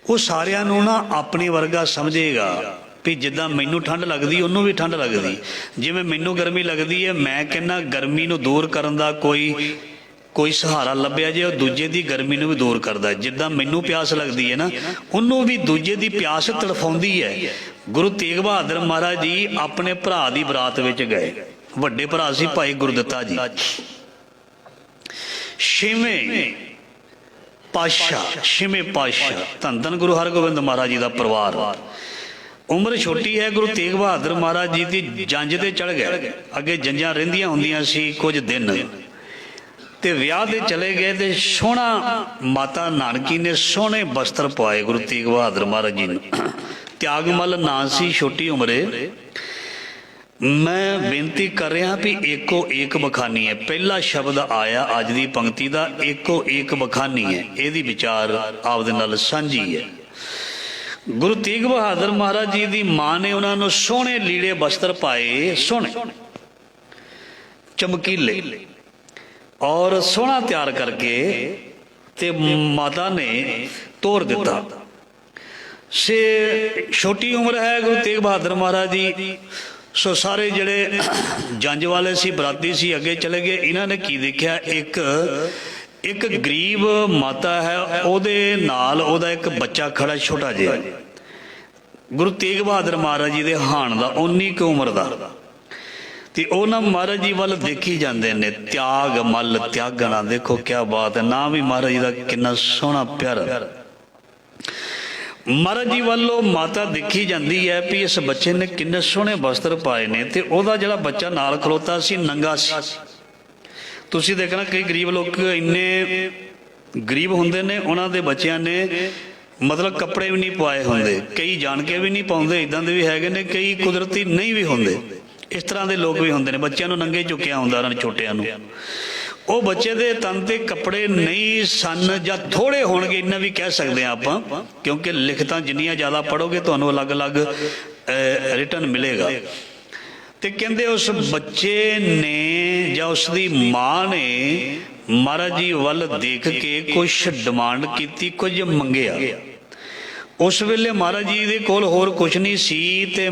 ਉਹ ਸਾਰਿਆਂ ਨੂੰ ਨਾ ਆਪਣੇ ਵਰਗਾ ਸਮਝੇਗਾ ਵੀ ਜਿੱਦਾਂ ਮੈਨੂੰ ਠੰਡ ਲੱਗਦੀ ਉਹਨੂੰ ਵੀ ਠੰਡ ਲੱਗਦੀ, ਜਿਵੇਂ ਮੈਨੂੰ ਗਰਮੀ ਲੱਗਦੀ ਹੈ। ਮੈਂ ਕਹਿੰਦਾ ਗਰਮੀ ਨੂੰ ਦੂਰ ਕਰਨ ਦਾ ਕੋਈ ਸਹਾਰਾ ਲੱਭਿਆ ਜੇ, ਉਹ ਦੂਜੇ ਦੀ ਗਰਮੀ ਨੂੰ ਵੀ ਦੂਰ ਕਰਦਾ। ਜਿੱਦਾਂ ਮੈਨੂੰ ਪਿਆਸ ਲੱਗਦੀ ਹੈ ਨਾ, ਉਹਨੂੰ ਵੀ ਦੂਜੇ ਦੀ ਪਿਆਸ ਤੜਫਾਉਂਦੀ ਹੈ। ਗੁਰੂ ਤੇਗ ਬਹਾਦਰ ਮਹਾਰਾਜ ਜੀ ਆਪਣੇ ਭਰਾ ਦੀ ਬਰਾਤ ਵਿੱਚ ਗਏ। ਵੱਡੇ ਭਰਾ ਸੀ ਭਾਈ ਗੁਰਦਿੱਤਾ ਜੀ, ਛੇਵੇਂ ਪਾਤਸ਼ਾਹ ਧੰਨ ਧੰਨ ਗੁਰੂ ਹਰਗੋਬਿੰਦ ਮਹਾਰਾਜ ਜੀ ਦਾ ਪਰਿਵਾਰ। ਉਮਰ ਛੋਟੀ ਹੈ ਗੁਰੂ ਤੇਗ ਬਹਾਦਰ ਮਹਾਰਾਜ ਜੀ ਦੀ ਜੰਝ ਤੇ ਚੜ ਗਏ। ਅੱਗੇ ਜੰਝਾਂ ਰਹਿੰਦੀਆਂ ਹੁੰਦੀਆਂ ਸੀ ਕੁਝ ਦਿਨ, ਤੇ ਵਿਆਹ ਤੇ ਚਲੇ ਗਏ। ਤੇ ਸੋਹਣਾ ਮਾਤਾ ਨਾਨਕੀ ਨੇ ਸੋਹਣੇ ਬਸਤਰ ਪਵਾਏ ਗੁਰੂ ਤੇਗ ਬਹਾਦਰ ਮਹਾਰਾਜ ਜੀ ਨੂੰ। ਤਿਆਗਮਲ ਨਾਂ ਸੀ, ਛੋਟੀ ਉਮਰੇ। ਮੈਂ ਬੇਨਤੀ ਕਰ ਰਿਹਾ ਵੀ ਇੱਕੋ ਇੱਕ ਬਖਾਨੀ ਹੈ। ਪਹਿਲਾ ਸ਼ਬਦ ਆਇਆ ਅੱਜ ਦੀ ਪੰਕਤੀ ਦਾ, ਇੱਕੋ ਇੱਕ ਬਖਾਨੀ ਹੈ। ਇਹਦੀ ਵਿਚਾਰ ਆਪਦੇ ਨਾਲ ਸਾਂਝੀ ਹੈ। ਗੁਰੂ ਤੇਗ ਬਹਾਦਰ ਮਹਾਰਾਜ ਜੀ ਦੀ ਮਾਂ ਨੇ ਉਹਨਾਂ ਨੂੰ ਸੋਹਣੇ ਲੀੜੇ ਬਸਤਰ ਪਾਏ, ਸੋਹਣੇ ਚਮਕੀਲੇ, ਔਰ ਸੋਹਣਾ ਤਿਆਰ ਕਰਕੇ ਤੇ ਮਾਤਾ ਨੇ ਤੋਰ ਦਿੱਤਾ। ਸੇ ਛੋਟੀ ਉਮਰ ਹੈ ਗੁਰੂ ਤੇਗ ਬਹਾਦਰ ਮਹਾਰਾਜ ਜੀ। ਸੋ ਸਾਰੇ ਜਿਹੜੇ ਜੰਝ ਵਾਲੇ ਸੀ, ਬਰਾਤੀ ਸੀ, ਅੱਗੇ ਚਲੇ ਗਏ। ਇਹਨਾਂ ਨੇ ਕੀ ਦੇਖਿਆ? ਇੱਕ ਗਰੀਬ ਮਾਤਾ ਹੈ, ਉਹਦੇ ਨਾਲ ਉਹਦਾ ਇੱਕ ਬੱਚਾ ਖੜਾ ਛੋਟਾ ਜਿਹਾ। ਗੁਰੂ ਤੇਗ ਬਹਾਦਰ ਮਹਾਰਾਜ ਜੀ ਦੇ ਹਾਣ ਦਾ 19 ਕੁ ਉਮਰ ਦਾ। ਤੇ ਉਹ ਨਾ ਮਹਾਰਾਜ ਜੀ ਵੱਲ ਦੇਖੀ ਜਾਂਦੇ ਨੇ। ਤਿਆਗ ਮਲ ਤਿਆਗਣਾ, ਦੇਖੋ ਕਿਆ ਬਾਤ ਹੈ। ਨਾਮ ਵੀ ਮਹਾਰਾਜ ਜੀ ਦਾ ਕਿੰਨਾ ਸੋਹਣਾ ਪਿਆਰਾ। ਮਹਾਰਾਜ ਜੀ ਵੱਲੋਂ ਮਾਤਾ ਦੇਖੀ ਜਾਂਦੀ ਹੈ ਵੀ ਇਸ ਬੱਚੇ ਨੇ ਕਿੰਨੇ ਸੋਹਣੇ ਵਸਤਰ ਪਾਏ ਨੇ, ਤੇ ਉਹਦਾ ਜਿਹੜਾ ਬੱਚਾ ਨਾਲ ਖਲੋਤਾ ਸੀ ਨੰਗਾ ਸੀ। ਤੁਸੀਂ ਦੇਖਣਾ ਕਈ ਗਰੀਬ ਲੋਕ ਇੰਨੇ ਗਰੀਬ ਹੁੰਦੇ ਨੇ, ਉਹਨਾਂ ਦੇ ਬੱਚਿਆਂ ਨੇ ਮਤਲਬ ਕੱਪੜੇ ਵੀ ਨਹੀਂ ਪਵਾਏ ਹੁੰਦੇ, ਕਈ ਜਾਣ ਕੇ ਵੀ ਨਹੀਂ ਪਾਉਂਦੇ, ਇੱਦਾਂ ਦੇ ਵੀ ਹੈਗੇ ਨੇ, ਕਈ ਕੁਦਰਤੀ ਨਹੀਂ ਵੀ ਹੁੰਦੇ। ਇਸ ਤਰ੍ਹਾਂ ਦੇ ਲੋਕ ਵੀ ਹੁੰਦੇ ਨੇ, ਬੱਚਿਆਂ ਨੂੰ ਨੰਗੇ ਚੁੱਕਿਆ ਹੁੰਦਾ ਉਹਨਾਂ ਨੇ, ਛੋਟਿਆਂ ਨੂੰ। ਉਹ ਬੱਚੇ ਦੇ ਤਨ ਤੇ ਕੱਪੜੇ ਨਹੀਂ ਸਨ ਜਾਂ ਥੋੜ੍ਹੇ ਹੋਣਗੇ, ਇੰਨਾ ਵੀ ਕਹਿ ਸਕਦੇ ਹਾਂ ਆਪਾਂ, ਕਿਉਂਕਿ ਲਿਖਤਾਂ ਜਿੰਨੀਆਂ ਜ਼ਿਆਦਾ ਪੜ੍ਹੋਗੇ ਤੁਹਾਨੂੰ ਅਲੱਗ-ਅਲੱਗ ਰਿਟਨ ਮਿਲੇਗਾ। ਤੇ ਕਹਿੰਦੇ ਉਸ ਬੱਚੇ ਨੇ ਜਾਂ ਉਸ ਦੀ ਮਾਂ ਨੇ ਮਹਾਰਾਜ ਜੀ ਵੱਲ ਦੇਖ ਕੇ ਕੁਛ ਡਿਮਾਂਡ ਕੀਤੀ, ਕੁਝ ਮੰਗਿਆ। ਉਸ ਵੇਲੇ ਮਹਾਰਾਜ ਜੀ ਦੇ ਕੋਲ ਹੋਰ ਕੁਛ ਨਹੀਂ ਸੀ, ਤੇ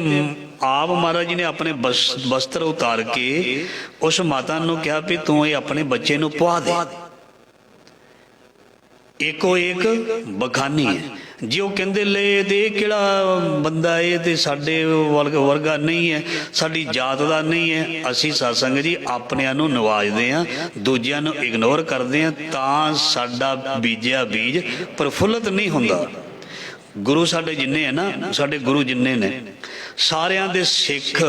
ਆਪ ਮਹਾਰਾਜ ਜੀ ਨੇ ਆਪਣੇ ਵਸਤਰ ਉਤਾਰ ਕੇ ਉਸ ਮਾਤਾ ਨੂੰ ਕਿਹਾ ਵੀ ਤੂੰ ਇਹ ਆਪਣੇ ਬੱਚੇ ਨੂੰ ਪਵਾ ਦੇ। ਇੱਕੋ ਇੱਕ ਬਖਾਨੀ ਹੈ ਜੀ। ਉਹ ਕਹਿੰਦੇ ਲੈ ਤੇ ਕਿਹੜਾ ਬੰਦਾ, ਇਹ ਤੇ ਸਾਡੇ ਵਰਗਾ ਨਹੀਂ ਹੈ, ਸਾਡੀ ਜਾਤ ਦਾ ਨਹੀਂ ਹੈ। ਅਸੀਂ ਸਤਸੰਗ ਜੀ ਆਪਣਿਆਂ ਨੂੰ ਨਵਾਜਦੇ ਹਾਂ, ਦੂਜਿਆਂ ਨੂੰ ਇਗਨੋਰ ਕਰਦੇ ਹਾਂ, ਤਾਂ ਸਾਡਾ ਬੀਜਿਆ ਬੀਜ ਪ੍ਰਫੁੱਲਤ ਨਹੀਂ ਹੁੰਦਾ। ਗੁਰੂ ਸਾਡੇ ਜਿੰਨੇ ਹੈ ਨਾ, ਸਾਡੇ ਗੁਰੂ ਜਿੰਨੇ ਨੇ, ਸਾਰਿਆਂ ਦੇ ਸਿੱਖ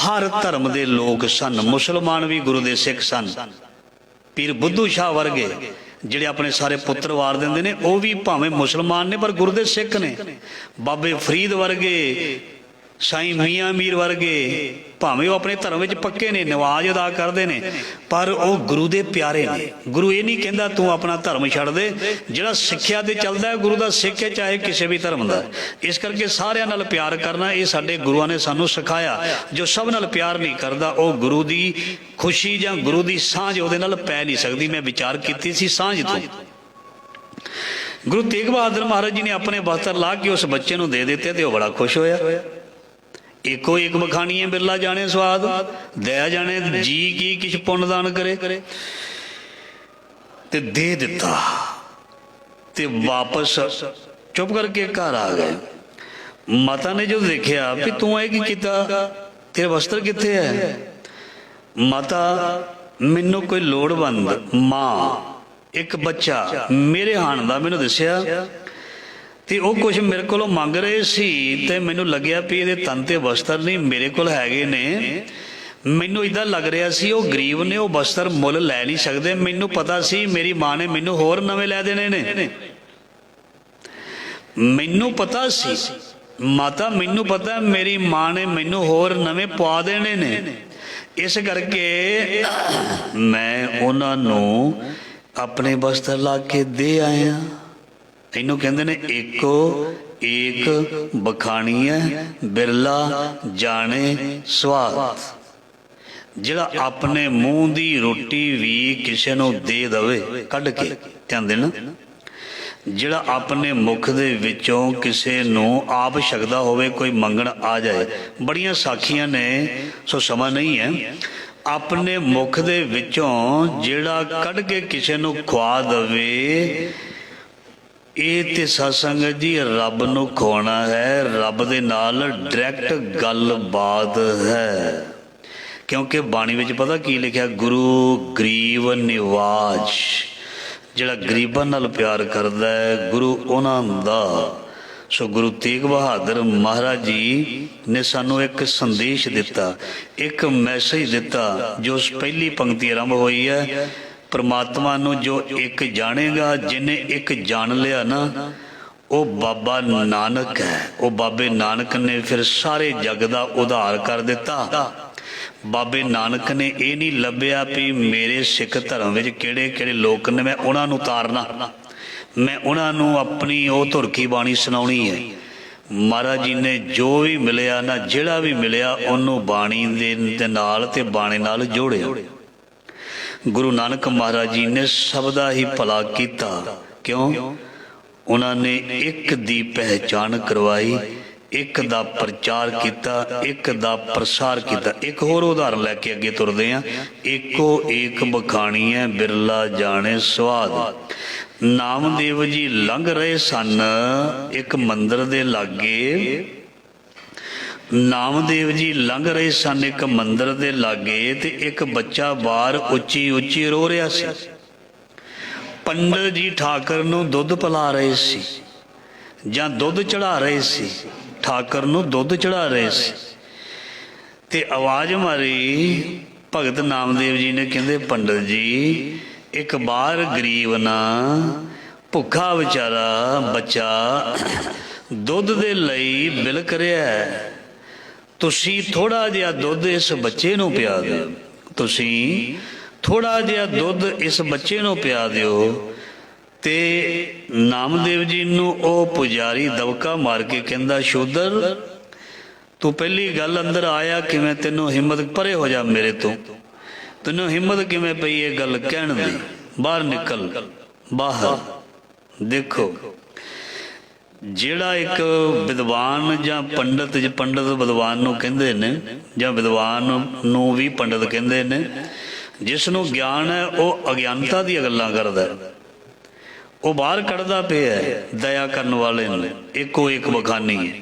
ਹਰ ਧਰਮ ਦੇ ਲੋਕ ਸਨ। ਮੁਸਲਮਾਨ ਵੀ ਗੁਰੂ ਦੇ ਸਿੱਖ ਸਨ। ਪੀਰ ਬੁੱਧੂ ਸ਼ਾਹ ਵਰਗੇ ਜਿਹੜੇ ਆਪਣੇ ਸਾਰੇ ਪੁੱਤਰ ਵਾਰ ਦਿੰਦੇ ਨੇ, ਉਹ ਵੀ ਭਾਵੇਂ ਮੁਸਲਮਾਨ ਨੇ ਪਰ ਗੁਰੂ ਦੇ ਸਿੱਖ ਨੇ। ਬਾਬੇ ਫਰੀਦ ਵਰਗੇ, ਸਾਈਂ ਮੀਆਂ ਮੀਰ ਵਰਗੇ, ਭਾਵੇਂ ਉਹ ਆਪਣੇ ਧਰਮ ਵਿੱਚ ਪੱਕੇ ਨੇ, ਨਵਾਜ਼ ਅਦਾ ਕਰਦੇ ਨੇ, ਪਰ ਉਹ ਗੁਰੂ ਦੇ ਪਿਆਰੇ ਨੇ। ਗੁਰੂ ਇਹ ਨਹੀਂ ਕਹਿੰਦਾ ਤੂੰ ਆਪਣਾ ਧਰਮ ਛੱਡ ਦੇ, ਜਿਹੜਾ ਸਿੱਖਿਆ ਤੇ ਚੱਲਦਾ ਗੁਰੂ ਦਾ ਸਿੱਖ ਹੈ, ਚਾਹੇ ਕਿਸੇ ਵੀ ਧਰਮ ਦਾ। ਇਸ ਕਰਕੇ ਸਾਰਿਆਂ ਨਾਲ ਪਿਆਰ ਕਰਨਾ ਇਹ ਸਾਡੇ ਗੁਰੂਆਂ ਨੇ ਸਾਨੂੰ ਸਿਖਾਇਆ। ਜੋ ਸਭ ਨਾਲ ਪਿਆਰ ਨਹੀਂ ਕਰਦਾ, ਉਹ ਗੁਰੂ ਦੀ ਖੁਸ਼ੀ ਜਾਂ ਗੁਰੂ ਦੀ ਸਾਂਝ ਉਹਦੇ ਨਾਲ ਪੈ ਨਹੀਂ ਸਕਦੀ। ਮੈਂ ਵਿਚਾਰ ਕੀਤੀ ਸੀ ਸਾਂਝ ਤੋਂ। ਗੁਰੂ ਤੇਗ ਬਹਾਦਰ ਮਹਾਰਾਜ ਜੀ ਨੇ ਆਪਣੇ ਵਸਤਰ ਲਾ ਕੇ ਉਸ ਬੱਚੇ ਨੂੰ ਦੇ ਦਿੱਤੇ ਤੇ ਉਹ ਬੜਾ ਖੁਸ਼ ਹੋਇਆ। ਇੱਕੋ ਇੱਕ ਬਖਾਣੀਏ ਬਿਰਲਾ ਜਾਣੇ ਸਵਾਦ, ਦਇਆ ਜਾਣੇ ਜੀ ਕੀ ਕਿਛ ਪੁੰਨ ਦਾਨ ਕਰੇ। ਤੇ ਦੇ ਦਿੱਤਾ ਤੇ ਵਾਪਸ ਚੁੱਪ ਕਰਕੇ ਘਰ ਆ ਗਏ। ਮਾਤਾ ਨੇ ਜਦੋਂ ਦੇਖਿਆ ਵੀ ਤੂੰ ਇਹ ਕੀ ਕੀਤਾ, ਤੇਰੇ ਵਸਤਰ ਕਿੱਥੇ ਹੈ? ਮਾਤਾ, ਮੈਨੂੰ ਕੋਈ ਲੋੜਵੰਦ ਮਾਂ, ਇੱਕ ਬੱਚਾ ਮੇਰੇ ਹਾਣ ਦਾ ਮੈਨੂੰ ਦੱਸਿਆ, ਤੇ ਉਹ ਕੁਛ ਮੇਰੇ ਕੋਲੋਂ ਮੰਗ ਰਹੇ ਸੀ, ਤੇ ਮੈਨੂੰ ਲੱਗਿਆ ਵੀ ਇਹਦੇ ਤਨ ਤੇ ਵਸਤਰ ਨਹੀਂ, ਮੇਰੇ ਕੋਲ ਹੈਗੇ ਨੇ। ਮੈਨੂੰ ਇੱਦਾਂ ਲੱਗ ਰਿਹਾ ਸੀ ਉਹ ਗਰੀਬ ਨੇ, ਉਹ ਵਸਤਰ ਮੁੱਲ ਲੈ ਨਹੀਂ ਸਕਦੇ। ਮੈਨੂੰ ਪਤਾ ਸੀ ਮੇਰੀ ਮਾਂ ਨੇ ਮੈਨੂੰ ਹੋਰ ਨਵੇਂ ਲੈ ਦੇਣੇ ਨੇ। ਮੈਨੂੰ ਪਤਾ ਸੀ ਮਾਤਾ, ਮੈਨੂੰ ਪਤਾ ਮੇਰੀ ਮਾਂ ਨੇ ਮੈਨੂੰ ਹੋਰ ਨਵੇਂ ਪਵਾ ਦੇਣੇ ਨੇ। ਇਸ ਕਰਕੇ ਮੈਂ ਉਹਨਾਂ ਨੂੰ ਆਪਣੇ ਵਸਤਰ ਲਾ ਕੇ ਦੇ ਆਇਆ। ਇਹਨੂੰ ਕਹਿੰਦੇ ਨੇ ਇੱਕੋ ਇੱਕ ਬਖਾਣੀਏ ਬਿਰਲਾ ਜਾਣੇ ਸਵਾਦ। ਜਿਹੜਾ ਆਪਣੇ ਮੂੰਹ ਦੀ ਰੋਟੀ ਵੀ ਕਿਸੇ ਨੂੰ ਦੇ ਦਵੇ ਕੱਢ ਕੇ, ਧਿਆਨ ਦੇਣਾ, ਜਿਹੜਾ ਆਪਣੇ ਮੁਖ ਦੇ ਵਿੱਚੋਂ ਕਿਸੇ ਨੂੰ ਆਪ ਛਕਦਾ ਹੋਵੇ, ਕੋਈ ਮੰਗਣ ਆ ਜਾਏ। ਬੜੀਆਂ ਸਾਖੀਆਂ ਨੇ, ਸੋ ਸਮਾਂ ਨਹੀਂ ਹੈ। ਆਪਣੇ ਮੁਖ ਦੇ ਵਿੱਚੋਂ ਜਿਹੜਾ ਕੱਢ ਕੇ ਕਿਸੇ ਨੂੰ ਖਵਾ ਦਵੇ, ਇਹ ਤੇ ਸਤਸੰਗ ਜੀ ਰੱਬ ਨੂੰ ਖਵਾਉਣਾ ਹੈ, ਰੱਬ ਦੇ ਨਾਲ ਡਾਇਰੈਕਟ ਗੱਲਬਾਤ ਹੈ। ਕਿਉਂਕਿ ਬਾਣੀ ਵਿੱਚ ਪਤਾ ਕੀ ਲਿਖਿਆ, ਗੁਰੂ ਗਰੀਬ ਨਿਵਾਜ। ਜਿਹੜਾ ਗਰੀਬਾਂ ਨਾਲ ਪਿਆਰ ਕਰਦਾ ਹੈ, ਗੁਰੂ ਉਹਨਾਂ ਦਾ। ਸੋ ਗੁਰੂ ਤੇਗ ਬਹਾਦਰ ਮਹਾਰਾਜ ਜੀ ਨੇ ਸਾਨੂੰ ਇੱਕ ਸੰਦੇਸ਼ ਦਿੱਤਾ, ਇੱਕ ਮੈਸੇਜ ਦਿੱਤਾ, ਜੋ ਪਹਿਲੀ ਪੰਕਤੀ ਆਰੰਭ ਹੋਈ ਹੈ, ਪਰਮਾਤਮਾ ਨੂੰ ਜੋ ਇੱਕ ਜਾਣੇਗਾ, ਜਿਹਨੇ ਇੱਕ ਜਾਣ ਲਿਆ ਨਾ, ਉਹ ਬਾਬਾ ਨਾਨਕ ਹੈ। ਉਹ ਬਾਬੇ ਨਾਨਕ ਨੇ ਫਿਰ ਸਾਰੇ ਜਗ ਦਾ ਉਧਾਰ ਕਰ ਦਿੱਤਾ। ਬਾਬੇ ਨਾਨਕ ਨੇ ਇਹ ਨਹੀਂ ਲੱਭਿਆ ਵੀ ਮੇਰੇ ਸਿੱਖ ਧਰਮ ਵਿੱਚ ਕਿਹੜੇ ਕਿਹੜੇ ਲੋਕ ਨੇ, ਮੈਂ ਉਹਨਾਂ ਨੂੰ ਤਾਰਨਾ, ਮੈਂ ਉਹਨਾਂ ਨੂੰ ਆਪਣੀ ਉਹ ਧੁਰਕੀ ਬਾਣੀ ਸੁਣਾਉਣੀ ਹੈ। ਮਹਾਰਾਜ ਜੀ ਨੇ ਜੋ ਵੀ ਮਿਲਿਆ ਨਾ, ਜਿਹੜਾ ਵੀ ਮਿਲਿਆ, ਉਹਨੂੰ ਬਾਣੀ ਦੇ ਨਾਲ ਤੇ ਬਾਣੇ ਨਾਲ ਜੋੜਿਆ। ਗੁਰੂ ਨਾਨਕ ਮਹਾਰਾਜ ਜੀ ਨੇ ਸਭ ਦਾ ਹੀ ਭਲਾ ਕੀਤਾ। ਕਿਉਂ? ਉਹਨਾਂ ਨੇ ਇੱਕ ਦੀ ਪਹਿਚਾਣ ਕਰਵਾਈ, ਇੱਕ ਦਾ ਪ੍ਰਚਾਰ ਕੀਤਾ, ਇੱਕ ਦਾ ਪ੍ਰਸਾਰ ਕੀਤਾ। ਇੱਕ ਹੋਰ ਉਦਾਹਰਨ ਲੈ ਕੇ ਅੱਗੇ ਤੁਰਦੇ ਹਾਂ। ਇੱਕੋ ਇੱਕ ਬਖਾਣੀਏ ਬਿਰਲਾ ਜਾਣੇ ਸਵਾਦ। ਨਾਮਦੇਵ ਜੀ ਲੰਘ ਰਹੇ ਸਨ ਇੱਕ ਮੰਦਿਰ ਦੇ ਲਾਗੇ। ਨਾਮਦੇਵ ਜੀ ਲੰਘ ਰਹੇ ਸਨ ਇੱਕ ਮੰਦਿਰ ਦੇ ਲਾਗੇ, ਤੇ ਇੱਕ ਬੱਚਾ ਬਾਹਰ ਉੱਚੀ ਉੱਚੀ ਰੋ ਰਿਹਾ ਸੀ। ਪੰਡਤ ਜੀ ਠਾਕਰ ਨੂੰ ਦੁੱਧ ਪਿਲਾ ਰਹੇ ਸੀ ਜਾਂ ਦੁੱਧ ਚੜਾ ਰਹੇ ਸੀ। ਠਾਕਰ ਨੂੰ ਦੁੱਧ ਚੜਾ ਰਹੇ ਸੀ ਤੇ ਆਵਾਜ਼ ਮਾਰੀ। ਭਗਤ ਨਾਮਦੇਵ ਜੀ ਨੇ ਕਹਿੰਦੇ, ਪੰਡਤ ਜੀ एक बार गरीब ना भुखा बेचारा बच्चा दुध दे लई बिलक रहा है। तुसी थोड़ा जिहा दुध इस बच्चे नूं पिया दिओ, तुसी थोड़ा जिहा दुध इस बच्चे नूं पिया दिओ। ते नामदेव जी नूं ओ पुजारी दबका मार के कहंदा, शूदर तू पहली गल अंदर आया किवें? तैनूं हिम्मत, परे हो जा मेरे तो, तैनूं हिम्मत किवें पई ये गल कहण दी? बाहर निकल, बाहर। देखो जिहड़ा एक विद्वान जां पंडित, पंडित विद्वान नूं कहंदे ने, जां विद्वान नूं भी पंडित कहंदे ने, जिसनूं ज्ञान है वह अज्ञानता दी गल्लां करदा है, वो बाहर कढ़दा पिया है दया करन वाले नूं, इको एक बखानी है।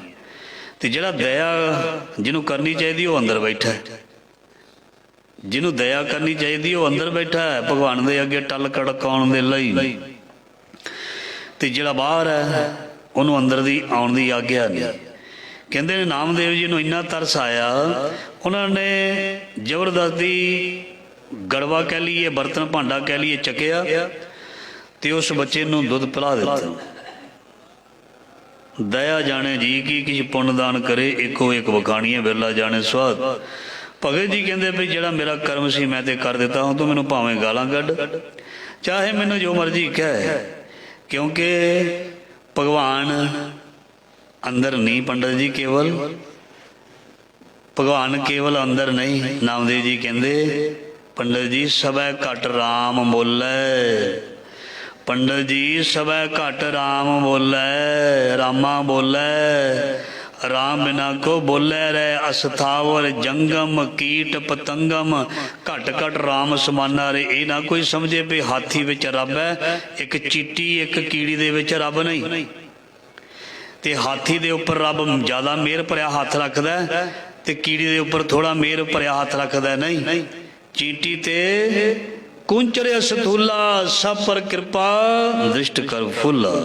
ते जिहड़ा दया जिन्हों करनी चाहिए वह अंदर बैठा है, जिन्हों दया करनी चाहिए वह अंदर बैठा है भगवान दे अगे टल कड़काउण दे लई। ते जिहड़ा बाहर है उन्होंने अंदर दी आउण दी आग्या नहीं। कहते ने नामदेव जी नूं इन्ना तरस आया, उन्होंने जबरदस्ती गड़वा कह लीए, बर्तन भांडा कह लीए, चकिया ते उस बच्चे नूं दुध पिला दिता। दया जाने जी की किसी पुण्यदान करे, इको एक बखानी है बिरला जाने स्वाद। भगत जी कहते भी जिहड़ा मेरा कर्म सी मैं ते कर दिता हूँ, तो मैनूं भावें गालां कढ, चाहे मैनूं जो मर्जी कह, क्योंकि भगवान अंदर नहीं। पंडित जी केवल भगवान केवल अंदर नहीं। नामदेव जी कहते पंडित जी सबै घट राम बोलै, पंडित जी सबै घट राम बोलै, रामा बोलै, राम बिना को बोलै रे अस्थावर जंगम कीट पतंगम, घट घट राम समाना रे। ये ना कोई समझे भी हाथी विच रब है, एक चीटी एक कीड़ी दे विच रब नहीं। ते हाथी दे उपर रब ज़्यादा मेहर भरिया हाथ रखदा है, ते कीड़ी दे उपर थोड़ा मेहर भरिया हाथ रखदा नहीं। चींटी ते कुंचरे सथूला, सब पर कृपा दृष्ट कर फुला।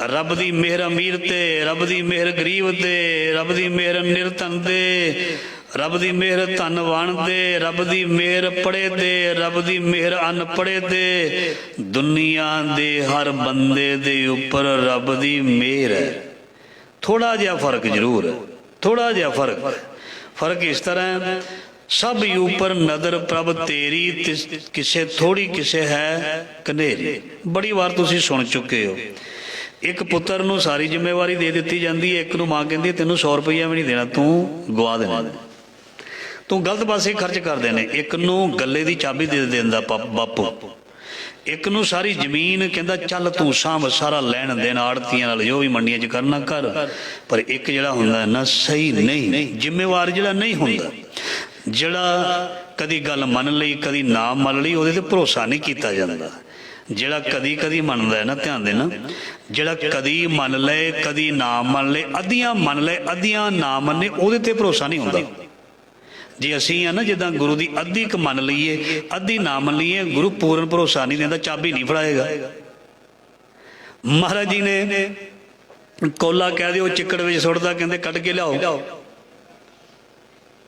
रब दी मेहर अमीर ते, रब दी मेहर गरीब ते, रब दी मेहर निरधन दे, रब दी मेहर धनवान दे, रब दी मेहर पढ़े दे, रब दी मेहर अनपढ़े दे। दुनिया दे हर बंदे दे उपर रब दी मेहर है। थोड़ा जिहा फर्क जरूर है, थोड़ा जिहा फर्क इस तरह है, सब ऊपर नदर प्रभ तेरी, किसे थोड़ी किसे है कनेरी। बड़ी बार तुसी सुन चुके हो, एक पुत्र नूं सारी जिम्मेवारी दे दी जाती है, एक नूं मां कहती तेनों 100 रुपया भी नहीं देना, तू गवा देना, तू गलत पासे खर्च कर देने। एक नूं गले की चाबी दे देंदा बापू, एक नूं सारी जमीन कहंदा चल तू सांभ, सारा लैन देन आड़तियां नाल जो भी मंडियां च करना कर। पर एक जिहड़ा हुंदा ना सही नहीं, जिम्मेवार जिहड़ा नहीं हुंदा, जिहड़ा कदी गल मन लई कदी ना मन लई, उहदे ते भरोसा नहीं कीता जांदा। जिहड़ा कदी कदी मनदा है ना, ध्यान देना, जिहड़ा कदी मन ले कदी ना मन ले, अद्धियां मन ले अद्धियां ना मन्ने, उहदे ते भरोसा नहीं हुंदा। जे असीं आ ना जिद्दां गुरु दी अद्धी क मन लईए अद्धी ना मन लईए, गुरु पूर्ण भरोसा नहीं देंदा, चाबी नहीं फड़ाएगा। महाराज जी ने कोला कह दिओ चिक्कड़ विच सुट्टदा, कहंदे कढ के लिआओ।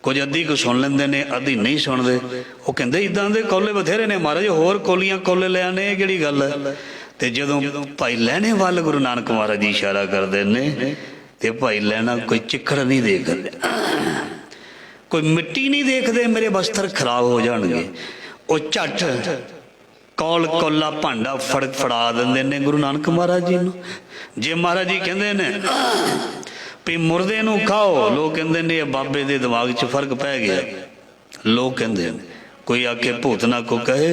कुछ अद्धी को सुन लेंदे ने, अद्धी नहीं सुनते। वो कहंदे इदां दे कौले बथेरे ने महाराज, होर कोलियां कौले ले आने, किहड़ी गल है। ते जदों भाई लैणे वाल गुरु नानक महाराज जी इशारा करदे ने, ते भाई लैना कोई चिक्कड़ नहीं देखदे, कोई मिट्टी नहीं देखते, मेरे वस्त्र खराब हो जाएंगे। वो झट कौल कोला भांडा फड़ा देंदे ने गुरु नानक महाराज जी नूं। जे महाराज जी कहंदे ने भी मुर्दे नूं खाओ, लोग कहंदे ने बाबे दे दिमाग 'च फर्क पै गया। लोग कहंदे ने, कोई आखे भूतना को कहे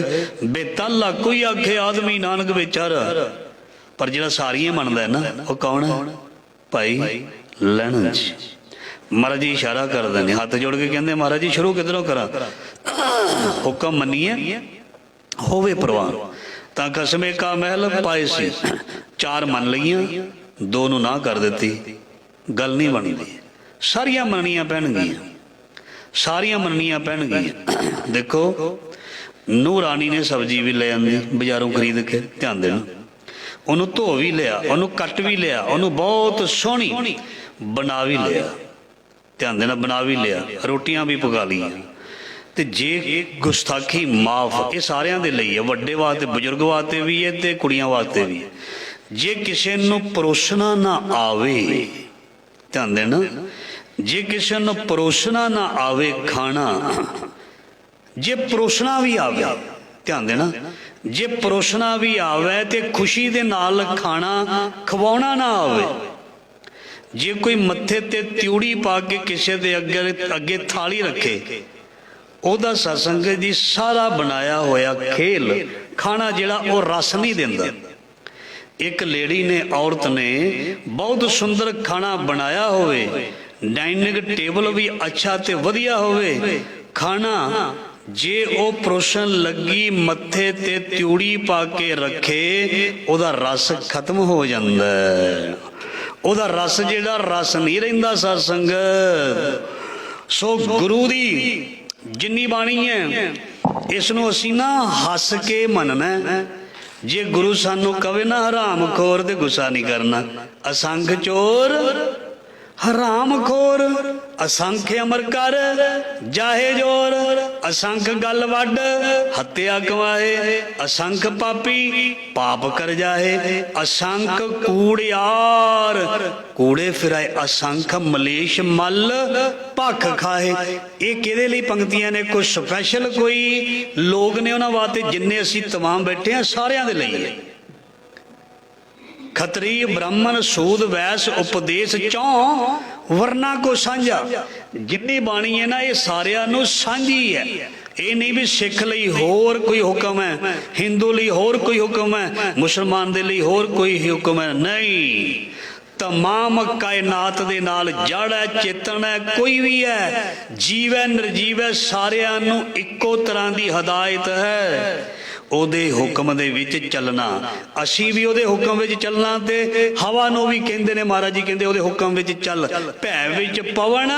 बेताला, कोई आखे आदमी नानक बेचारा, पर जिहड़ा सारियां मनदा है ना, वो कौन है? भाई लैणन जी। महाराज जी इशारा कर दें, हाथ जोड़ के कहते महाराज जी शुरू किधरों करा, हुक्म मनीए होवे प्रवान। तां कसमे का महल पाए सी, 4 मन लईआं, 2 नूं ना कर दित्ती, गल नहीं बनती। सारियां मननियां पैणगियां, सारियां मननियां पैणगियां। देखो नूह रानी ने सब्जी भी ले आंदी बाजारों खरीद के, ध्यान देना, उन्होंने धो भी लिया, उन्होंने कट भी लिया, उन्होंने बहुत सोहनी बना भी लिया, ध्यान देना, बना भी लिया, रोटियां भी पका ली। ਤੇ ਜੇ ਗੁਸਤਾਖੀ ਮਾਫ, ਇਹ ਸਾਰਿਆਂ ਦੇ ਲਈ ਹੈ, ਵੱਡੇ ਵਾਸਤੇ, ਬਜ਼ੁਰਗ ਵਾਸਤੇ ਵੀ ਹੈ ਤੇ ਕੁੜੀਆਂ ਵਾਸਤੇ ਵੀ ਹੈ। ਜੇ ਕਿਸੇ ਨੂੰ ਪਰੋਸਣਾ ਨਾ ਆਵੇ, ਧਿਆਨ ਦੇਣਾ, ਜੇ ਕਿਸੇ ਨੂੰ ਪਰੋਸਣਾ ਨਾ ਆਵੇ ਖਾਣਾ, ਜੇ ਪਰੋਸਣਾ ਵੀ ਆਵੇ, ਧਿਆਨ ਦੇਣਾ, ਜੇ ਪਰੋਸਣਾ ਵੀ ਆਵੇ ਤੇ ਖੁਸ਼ੀ ਦੇ ਨਾਲ ਖਾਣਾ ਖਵਾਉਣਾ ਨਾ ਆਵੇ, ਜੇ ਕੋਈ ਮੱਥੇ ਤੇ ਤਿਉੜੀ ਪਾ ਕੇ ਕਿਸੇ ਦੇ ਅੱਗੇ ਥਾਲੀ ਰੱਖੇ, ਉਹਦਾ ਸਤਸੰਗ ਜੀ ਸਾਰਾ ਬਣਾਇਆ ਹੋਇਆ ਖੇਲ ਖਾਣਾ ਜਿਹੜਾ ਉਹ ਰਸ ਨਹੀਂ ਦਿੰਦਾ। ਇੱਕ ਲੇਡੀ ਨੇ, ਔਰਤ ਨੇ ਬਹੁਤ ਸੁੰਦਰ ਖਾਣਾ ਬਣਾਇਆ ਹੋਵੇ, ਡਾਈਨਿੰਗ ਟੇਬਲ ਵੀ ਅੱਛਾ ਤੇ ਵਧੀਆ ਹੋਵੇ, ਖਾਣਾ ਜੇ ਉਹ ਪਰੋਸਣ ਲੱਗੀ ਮੱਥੇ ਤੇ ਤਿਉੜੀ ਪਾ ਕੇ ਰੱਖੇ, ਉਹਦਾ ਰਸ ਖਤਮ ਹੋ ਜਾਂਦਾ, ਉਹਦਾ ਰਸ ਜਿਹੜਾ ਰਸ ਨਹੀਂ ਰਹਿੰਦਾ ਸਤਸੰਗਤ। ਸੋ ਗੁਰੂ ਦੀ ਜਿੰਨੀ ਬਾਣੀ ਹੈ, ਇਸ ਨੂੰ ਅਸੀਂ ਨਾ ਹੱਸ ਕੇ ਮੰਨਣਾ। ਜੇ ਗੁਰੂ ਸਾਨੂੰ ਕਵੇ ਨਾ ਹਰਾਮ ਖੋਰ, ਤੇ ਗੁੱਸਾ ਨਹੀਂ ਕਰਨਾ। ਅਸੰਖ ਚੋਰ ਹਰਾਮ ਖੋਰ, ਅਸੰਖ ਅਮਰ ਕਰ ਜਾਹੇ ਜੋਰ, ਅਸੰਖ ਗਲ ਵੱਡ ਹੱਤਿਆ ਕਮਾਏ, ਅਸੰਖ ਪਾਪੀ ਪਾਪ ਕਰ ਜਾਹੇ, ਅਸੰਖ ਕੂੜਿਆਰ ਕੂੜੇ ਫਿਰਾਏ, ਅਸੰਖ ਮਲੇਸ਼ ਮਲ ਭਖ ਖਾਏ। ਇਹ ਕਿਹਦੇ ਲਈ ਪੰਕਤੀਆਂ ਨੇ? ਕੋਈ ਸਪੈਸ਼ਲ ਕੋਈ ਲੋਕ ਨੇ ਉਹਨਾਂ ਵਾਸਤੇ? ਜਿੰਨੇ ਅਸੀਂ ਤਮਾਮ ਬੈਠੇ ਹਾਂ ਸਾਰਿਆਂ ਦੇ ਲਈ। ਖੱਤਰੀ ਬ੍ਰਾਹਮਣ ਸੂਦ ਵੈਸ ਉਪਦੇਸ਼ ਚੌ ਵਰਨਾ ਕੋ ਸਾਂਝਾ। ਜਿੰਨੀ ਬਾਣੀ ਹੈ ਨਾ, ਇਹ ਸਾਰਿਆਂ ਨੂੰ ਸਾਂਝੀ ਹੈ। ਇਹ ਨਹੀਂ ਵੀ ਸਿੱਖ ਲਈ ਹੋਰ ਕੋਈ ਹੁਕਮ ਹੈ, ਹਿੰਦੂ ਲਈ ਹੋਰ ਕੋਈ ਹੁਕਮ ਹੈ, ਮੁਸਲਮਾਨ ਦੇ ਲਈ ਹੋਰ ਕੋਈ ਹੁਕਮ ਹੈ, ਨਹੀਂ। ਤਮਾਮ ਕਾਇਨਾਤ ਦੇ ਨਾਲ ਜੜ ਹੈ, ਚੇਤਨ ਹੈ, ਕੋਈ ਵੀ ਹੈ, ਜੀਵ ਹੈ, ਨਿਰਜੀਵ ਹੈ, ਸਾਰਿਆਂ ਨੂੰ ਇੱਕੋ ਤਰ੍ਹਾਂ ਦੀ ਹਦਾਇਤ ਹੈ ਉਹਦੇ ਹੁਕਮ ਦੇ ਵਿੱਚ ਚੱਲਣਾ। ਅਸੀਂ ਵੀ ਉਹਦੇ ਹੁਕਮ ਵਿੱਚ ਚੱਲਣਾ, ਤੇ ਹਵਾ ਨੂੰ ਵੀ ਕਹਿੰਦੇ ਨੇ, ਮਹਾਰਾਜ ਜੀ ਕਹਿੰਦੇ ਉਹਦੇ ਹੁਕਮ ਵਿੱਚ ਚੱਲ। ਭੈ ਵਿੱਚ ਪਵਨ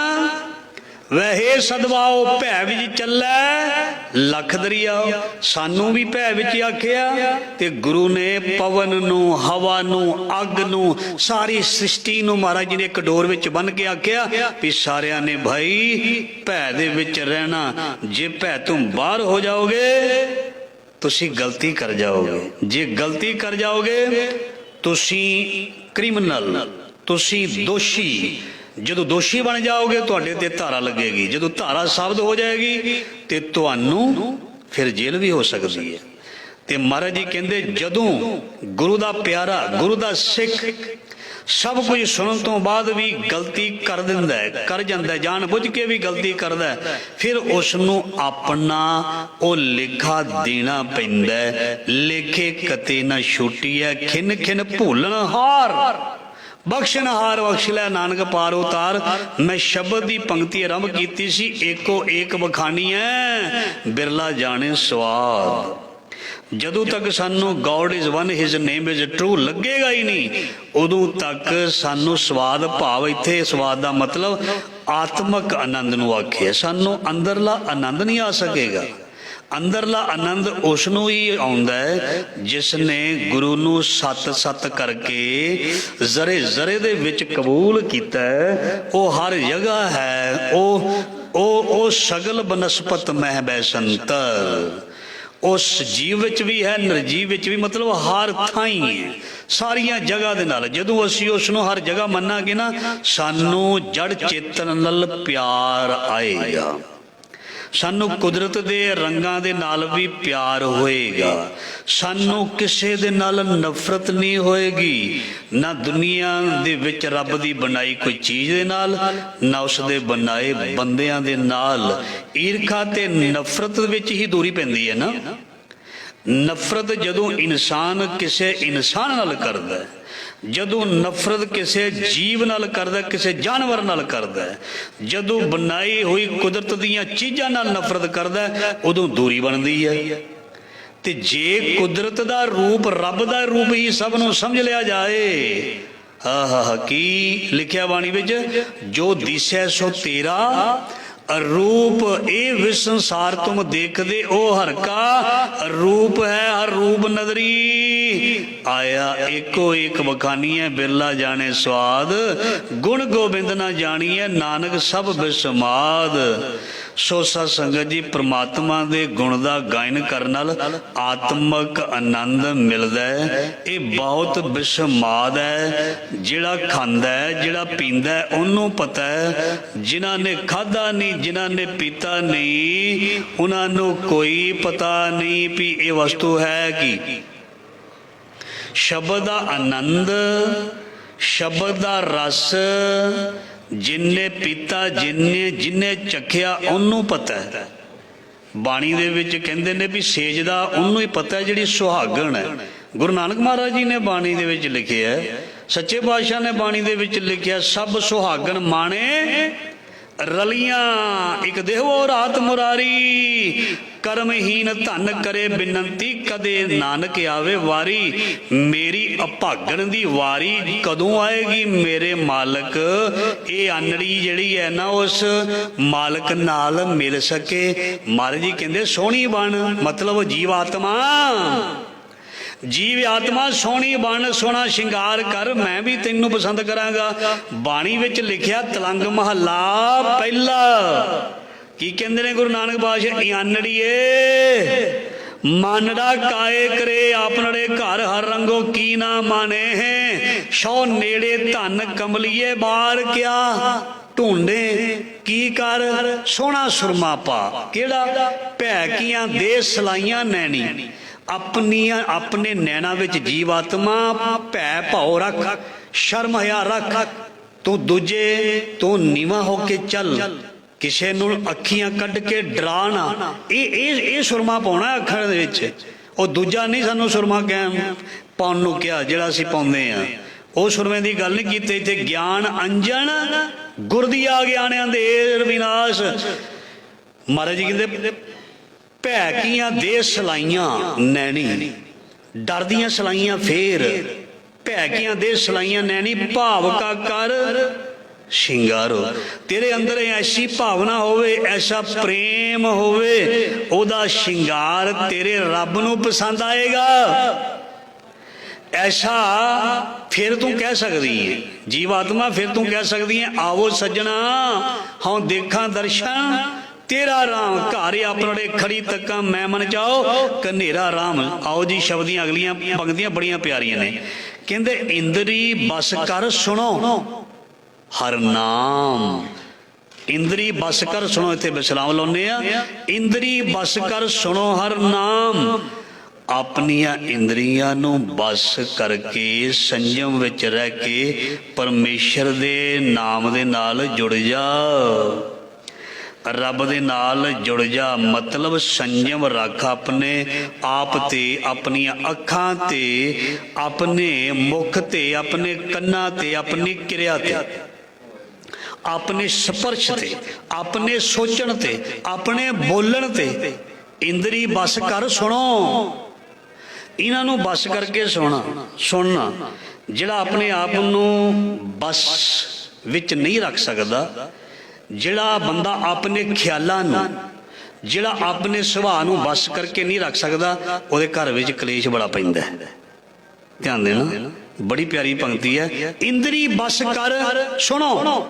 ਵਹੇ ਸਦਵਾਓ, ਭੈ ਵਿੱਚ ਚੱਲੈ ਲੱਖ ਦਰਿਆਓ। ਸਾਨੂੰ ਵੀ ਭੈ ਵਿੱਚ ਆਖਿਆ, ਤੇ ਗੁਰੂ ਨੇ ਪਵਨ ਨੂੰ, ਹਵਾ ਨੂੰ, ਅੱਗ ਨੂੰ, ਸਾਰੀ ਸ੍ਰਿਸ਼ਟੀ ਨੂੰ ਮਹਾਰਾਜ ਜੀ ਨੇ ਇੱਕ ਡੋਰ ਵਿੱਚ ਬੰਨ੍ਹ ਕੇ ਆਖਿਆ ਵੀ ਸਾਰਿਆਂ ਨੇ ਭਾਈ ਭੈ ਦੇ ਵਿੱਚ ਰਹਿਣਾ। ਜੇ ਭੈ ਤੋਂ ਬਾਹਰ ਹੋ ਜਾਓਗੇ ਤੁਸੀਂ ਗਲਤੀ ਕਰ ਜਾਓਗੇ। ਜੇ ਗਲਤੀ ਕਰ ਜਾਓਗੇ ਤੁਸੀਂ ਕ੍ਰਿਮੀਨਲ, ਤੁਸੀਂ ਦੋਸ਼ੀ। ਜਦੋਂ ਦੋਸ਼ੀ ਬਣ ਜਾਓਗੇ ਤੁਹਾਡੇ ਤੇ ਧਾਰਾ ਲੱਗੇਗੀ। ਜਦੋਂ ਧਾਰਾ ਸਾਬਤ ਹੋ ਜਾਏਗੀ ਤੇ ਤੁਹਾਨੂੰ ਫਿਰ ਜੇਲ੍ਹ ਵੀ ਹੋ ਸਕਦੀ ਹੈ। ਤੇ ਮਹਾਰਾਜ ਜੀ ਕਹਿੰਦੇ ਜਦੋਂ ਗੁਰੂ ਦਾ ਪਿਆਰਾ, ਗੁਰੂ ਦਾ ਸਿੱਖ ਸਭ ਕੁਝ ਸੁਣਨ ਤੋਂ ਬਾਅਦ ਵੀ ਗਲਤੀ ਕਰ ਦਿੰਦਾ ਹੈ, ਕਰ ਜਾਂਦਾ ਹੈ, ਜਾਣ ਬੁੱਝ ਕੇ ਵੀ ਗਲਤੀ ਕਰਦਾ ਹੈ, ਫਿਰ ਉਸ ਨੂੰ ਆਪਣਾ ਉਹ ਲੇਖਾ ਦੇਣਾ ਪੈਂਦਾ ਹੈ। ਲੇਖੇ ਕਤੇ ਨਾ ਛੁੱਟੀਐ, ਖਿਨ ਖਿਨ ਭੁੱਲਣ ਹਾਰ, ਬਖਸ਼ਣ ਹਾਰ ਬਖਸ਼ ਲੈ ਨਾਨਕ ਪਾਰ ਉਤਾਰ। ਮੈਂ ਸ਼ਬਦ ਦੀ ਪੰਕਤੀ ਆਰੰਭ ਕੀਤੀ ਸੀ, ਏਕੋ ਏਕ ਬਖਾਨੀ ਹੈ ਬਿਰਲਾ ਜਾਣੇ ਸਵਾਦ। ਜਦੋਂ ਤੱਕ ਸਾਨੂੰ God is one, his name is true ਲੱਗੇਗਾ ਹੀ ਨਹੀਂ, ਉਦੋਂ ਤੱਕ ਸਾਨੂੰ ਸਵਾਦ ਭਾਵ, ਇੱਥੇ ਸਵਾਦ ਦਾ ਮਤਲਬ ਆਤਮਕ ਆਨੰਦ ਨੂੰ ਆਖਿਆ। ਸਾਨੂੰ ਅੰਦਰਲਾ ਆਨੰਦ ਨਹੀਂ ਆ ਸਕੇਗਾ। ਅੰਦਰਲਾ ਆਨੰਦ ਉਸ ਨੂੰ ਹੀ ਆਉਂਦਾ ਹੈ ਜਿਸ ਨੇ ਗੁਰੂ ਨੂੰ ਸਤ ਸਤ ਕਰਕੇ ਜ਼ਰੇ ਜ਼ਰੇ ਦੇ ਵਿੱਚ ਕਬੂਲ ਕੀਤਾ। ਉਹ ਹਰ ਜਗ੍ਹਾ ਹੈ, ਉਹ ਸਗਲ ਬਨਸਪਤ ਮਹਿ ਬੈ ਸੰਤਰ। ਉਸ ਜੀਵ ਵਿੱਚ ਵੀ ਹੈ, ਨਿਰਜੀਵ ਵਿੱਚ ਵੀ, ਮਤਲਬ ਹਰ ਥਾਈਂ ਹੈ, ਸਾਰੀਆਂ ਜਗ੍ਹਾ ਦੇ ਨਾਲ। ਜਦੋਂ ਅਸੀਂ ਉਸ ਨੂੰ ਹਰ ਜਗ੍ਹਾ ਮੰਨਾਂਗੇ ਨਾ, ਸਾਨੂੰ ਜੜ ਚੇਤਨ ਨਾਲ ਪਿਆਰ ਆਏਗਾ, ਸਾਨੂੰ ਕੁਦਰਤ ਦੇ ਰੰਗਾਂ ਦੇ ਨਾਲ ਵੀ ਪਿਆਰ ਹੋਏਗਾ, ਸਾਨੂੰ ਕਿਸੇ ਦੇ ਨਾਲ ਨਫ਼ਰਤ ਨਹੀਂ ਹੋਏਗੀ, ਨਾ ਦੁਨੀਆ ਦੇ ਵਿੱਚ ਰੱਬ ਦੀ ਬਣਾਈ ਕੋਈ ਚੀਜ਼ ਦੇ ਨਾਲ, ਨਾ ਉਸ ਦੇ ਬਣਾਏ ਬੰਦਿਆਂ ਦੇ ਨਾਲ। ਈਰਖਾ ਤੇ ਨਫ਼ਰਤ ਵਿੱਚ ਹੀ ਦੂਰੀ ਪੈਂਦੀ ਹੈ ਨਾ। ਨਫ਼ਰਤ ਜਦੋਂ ਇਨਸਾਨ ਕਿਸੇ ਇਨਸਾਨ ਨਾਲ ਕਰਦਾ, ਜਦੋਂ ਨਫ਼ਰਤ ਕਿਸੇ ਜੀਵ ਨਾਲ ਕਰਦਾ, ਕਿਸੇ ਜਾਨਵਰ ਨਾਲ ਕਰਦਾ, ਜਦੋਂ ਬਣਾਈ ਹੋਈ ਕੁਦਰਤ ਦੀਆਂ ਚੀਜ਼ਾਂ ਨਾਲ ਨਫ਼ਰਤ ਕਰਦਾ, ਉਦੋਂ ਦੂਰੀ ਬਣਦੀ ਹੈ। ਤੇ ਜੇ ਕੁਦਰਤ ਦਾ ਰੂਪ, ਰੱਬ ਦਾ ਰੂਪ ਹੀ ਸਭ ਨੂੰ ਸਮਝ ਲਿਆ ਜਾਏ, ਆਹਾ ਕੀ ਲਿਖਿਆ ਬਾਣੀ ਵਿੱਚ, ਜੋ ਦਿਸੈ ਸੋ ਤੇਰਾ ਰੂਪ, ਇਹ ਵਿਸ਼ ਸੰਸਾਰ ਤੁਮ ਦੇਖਦੇ ਉਹ ਹਰ ਕਾ ਰੂਪ ਹੈ, ਹਰ ਰੂਪ ਨਦਰੀ ਆਇਆ ਏਕੋ ਏਕ ਬਖਾਨੀਐ ਬਿਰਲਾ ਜਾਣੇ ਸਵਾਦ, ਗੁਣ ਗੋਬਿੰਦ ਨਾ ਜਾਣੀਐ ਨਾਨਕ ਸਭ ਬਿਸਮਾਦ। ਸੋ ਸਾਧ ਸੰਗਤ ਜੀ, ਪ੍ਰਮਾਤਮਾ ਦੇ ਗੁਣ ਦਾ ਗਾਇਨ ਕਰਨ ਨਾਲ ਆਤਮਿਕ ਆਨੰਦ ਮਿਲਦਾ ਹੈ। ਇਹ ਬਹੁਤ ਬਿਸਮਾਦ ਹੈ। ਜਿਹੜਾ ਖਾਂਦਾ ਹੈ, ਜਿਹੜਾ ਪੀਂਦਾ ਹੈ, ਉਹਨੂੰ ਪਤਾ ਹੈ। ਜਿਨ੍ਹਾਂ ਨੇ ਖਾਧਾ ਨਹੀਂ, ਜਿਨ੍ਹਾਂ ਨੇ ਪੀਤਾ ਨਹੀਂ, ਉਹਨਾਂ ਨੂੰ ਕੋਈ ਪਤਾ ਨਹੀਂ ਵੀ ਇਹ ਵਸਤੂ ਹੈ ਕੀ। ਸ਼ਬਦ ਦਾ ਆਨੰਦ, ਸ਼ਬਦ ਦਾ ਰਸ ਜਿੰਨੇ ਪੀਤਾ, ਜਿੰਨੇ ਚਖਿਆ, ਉਹਨੂੰ ਪਤਾ ਹੈ। ਬਾਣੀ ਦੇ ਵਿੱਚ ਕਹਿੰਦੇ ਨੇ ਵੀ ਸੇਜ ਦਾ ਉਹਨੂੰ ਹੀ ਪਤਾ ਹੈ ਜਿਹੜੀ ਸੁਹਾਗਣ ਹੈ। ਗੁਰੂ ਨਾਨਕ ਮਹਾਰਾਜ ਜੀ ਨੇ ਬਾਣੀ ਦੇ ਵਿੱਚ ਲਿਖਿਆ ਹੈ, ਸੱਚੇ ਪਾਤਸ਼ਾਹ ਨੇ ਬਾਣੀ ਦੇ ਵਿੱਚ ਲਿਖਿਆ, ਸਭ ਸੁਹਾਗਣ ਮਾਣੇ ਰਲੀਆਂ, ਇੱਕ ਦੇਹੋ ਰਾਤ ਮੁਰਾਰੀ, ਕਰਮਹੀਨ ਧਨ ਕਰੇ ਬਿਨੰਤੀ, ਕਦੇ ਨਾਨਕ ਆਵੇ ਵਾਰੀ। ਮੇਰੀ ਅਭਾਗਣ ਦੀ ਵਾਰੀ ਕਦੋਂ ਆਏਗੀ ਮੇਰੇ ਮਾਲਕ? ਇਹ ਆਨੜੀ ਜਿਹੜੀ ਹੈ ਨਾ, ਉਸ ਮਾਲਕ ਨਾਲ ਮਿਲ ਸਕੇ। ਮਹਾਰਾਜ ਜੀ ਕਹਿੰਦੇ ਸੋਹਣੀ ਬਣ, ਮਤਲਬ ਜੀਵ ਆਤਮਾ, ਜੀਵ ਆਤਮਾ ਸੋਹਣੀ ਬਣ, ਸੋਹਣਾ ਸ਼ਿੰਗਾਰ ਕਰ, ਮੈਂ ਵੀ ਤੈਨੂੰ ਪਸੰਦ ਕਰਾਂਗਾ। ਬਾਣੀ ਵਿੱਚ ਲਿਖਿਆ ਤਲੰਗ ਮਹੱਲਾ ਪਹਿਲਾ। ਕੀ ਕਹਿੰਦੇ ਨੇ ਗੁਰੂ ਨਾਨਕ ਪਾਤਸ਼ਾਹ? ਆਨੜੀਏ ਮਾਨੜਾ ਕਾਏ ਕਰੇ, ਆਪਨੜੇ ਘਰ ਹਰ ਰੰਗੋ ਕੀ ਨਾ ਮਾਨੇ ਹੈ। ਸੋ ਨੇੜੇ ਧਨ ਕਮਲੀਏ ਬਾਰ ਕਿਆ, ਢੂੰਡੇ ਕੀ ਕਰ ਸੋਹਣਾ ਸੁਰਮਾ ਪਾ। ਕਿਹੜਾ? ਭੈਕੀਆਂ ਦੇ ਸਲਾਈਆਂ ਨੈਣੀ, ਆਪਣੀਆਂ ਆਪਣੇ ਨੈਣਾ ਵਿੱਚ ਜੀਵ ਆਤਮਾ ਭੈ ਭਾਉ ਰੱਖ, ਸ਼ਰਮ ਹਿਆ ਰੱਖ, ਤੂੰ ਦੂਜੇ ਤੋਂ ਨੀਵਾਂ ਹੋ ਕੇ ਚੱਲ, ਕਿਸੇ ਨੂੰ ਅੱਖੀਆਂ ਕੱਢ ਕੇ ਡਰਾ ਨਾ। ਇਹ ਸੁਰਮਾ ਪਾਉਣਾ ਅੱਖਾਂ ਦੇ ਵਿੱਚ। ਉਹ ਦੂਜਾ ਨਹੀਂ ਸਾਨੂੰ ਸੁਰਮਾ ਪਾਉਣ ਨੂੰ ਕਿਹਾ ਜਿਹੜਾ ਅਸੀਂ ਪਾਉਂਦੇ ਆ। ਉਹ ਸੁਰਮੇ ਦੀ ਗੱਲ ਨਹੀਂ ਕੀਤੀ ਇੱਥੇ। ਗਿਆਨ ਅੰਜਨ ਗੁਰ ਦੀਆ ਗਿਆਨਿਆਂ ਦੇ ਵਿਨਾਸ਼। ਮਹਾਰਾਜ ਜੀ ਕਹਿੰਦੇ ਭੈਕੀਆਂ ਦੇ ਸਲਾਈਆਂ ਨੈਣੀ, ਡਰਦੀਆਂ ਸਲਾਈਆਂ ਫੇਰ, ਭੈਕੀਆਂ ਦੇ ਸਲਾਈਆਂ ਨੈਣੀ, ਭਾਵ ਕਾ ਕਰ ਸ਼ਿੰਗਾਰੋ। ਤੇਰੇ ਅੰਦਰ ਐਸੀ ਭਾਵਨਾ ਹੋਵੇ, ਐਸਾ ਪ੍ਰੇਮ ਹੋਵੇ, ਉਹਦਾ ਸ਼ਿੰਗਾਰ ਤੇਰੇ ਰੱਬ ਨੂੰ ਪਸੰਦ ਆਏਗਾ। ਐਸਾ ਫਿਰ ਤੂੰ ਕਹਿ ਸਕਦੀ ਹੈ ਜੀਵ ਆਤਮਾ, ਫਿਰ ਤੂੰ ਕਹਿ ਸਕਦੀ ਹੈ ਆਵੋ ਸੱਜਣਾ ਹਾਂ ਦੇਖਾਂ ਦਰਸ਼ਨ ਤੇਰਾ ਰਾਮ, ਘਰ ਆਪਣੜੇ ਖੜੀ ਤੱਕਾਂ ਮੈਂ ਮਨ ਚਾਓ ਕਨੇਰਾ ਰਾਮ। ਆਓ ਜੀ ਸ਼ਬਦ ਦੀਆਂ ਅਗਲੀਆਂ ਪੰਕਤੀਆਂ ਬੜੀਆਂ ਪਿਆਰੀਆਂ ਨੇ। ਕਹਿੰਦੇ ਇੰਦਰੀ ਬਸ ਕਰ ਸੁਣੋ ਹਰ ਨਾਮ। ਇੰਦਰੀ ਬਸ ਕਰ ਸੁਣੋ, ਇੱਥੇ ਵਿਸਰਾਮ ਲਾਉਂਦੇ ਆ। ਇੰਦਰੀ ਬਸ ਕਰ ਸੁਣੋ ਹਰ ਨਾਮ। ਆਪਣੀਆਂ ਇੰਦਰੀਆਂ ਨੂੰ ਬਸ ਕਰਕੇ ਸੰਜਮ ਵਿੱਚ ਰਹਿ ਕੇ ਪਰਮੇਸ਼ਰ ਦੇ ਨਾਮ ਦੇ ਨਾਲ ਜੁੜ ਜਾ, ਰੱਬ ਦੇ ਨਾਲ ਜੁੜ ਜਾ। ਮਤਲਬ ਸੰਜਮ ਰੱਖ ਆਪਣੇ ਆਪ ਤੇ, ਆਪਣੀਆਂ ਅੱਖਾਂ ਤੇ, ਆਪਣੇ ਮੁਖ ਤੇ, ਆਪਣੇ ਕੰਨਾਂ ਤੇ, ਆਪਣੀ ਕਿਰਿਆ ਤੇ, ਆਪਣੇ ਸਪਰਸ਼ ਤੇ, ਆਪਣੇ ਸੋਚਣ ਤੇ, ਆਪਣੇ ਬੋਲਣ ਤੇ। ਇੰਦਰੀ ਬਸ ਕਰ ਸੁਣੋ, ਇਹਨਾਂ ਨੂੰ ਬਸ ਕਰਕੇ ਸੁਣਨਾ। ਜਿਹੜਾ ਆਪਣੇ ਆਪ ਨੂੰ ਬਸ ਵਿੱਚ ਨਹੀਂ ਰੱਖ ਸਕਦਾ, ਜਿਹੜਾ ਬੰਦਾ ਆਪਣੇ ਖਿਆਲਾਂ ਨੂੰ, ਜਿਹੜਾ ਆਪਣੇ ਸੁਭਾਅ ਨੂੰ ਬਸ ਕਰਕੇ ਨਹੀਂ ਰੱਖ ਸਕਦਾ, ਉਹਦੇ ਘਰ ਵਿੱਚ ਕਲੇਸ਼ ਬੜਾ ਪੈਂਦਾ ਹੈ। ਧਿਆਨ ਦੇਣਾ, ਬੜੀ ਪਿਆਰੀ ਪੰਕਤੀ ਹੈ। ਇੰਦਰੀ ਬਸ ਕਰ ਸੁਣੋ।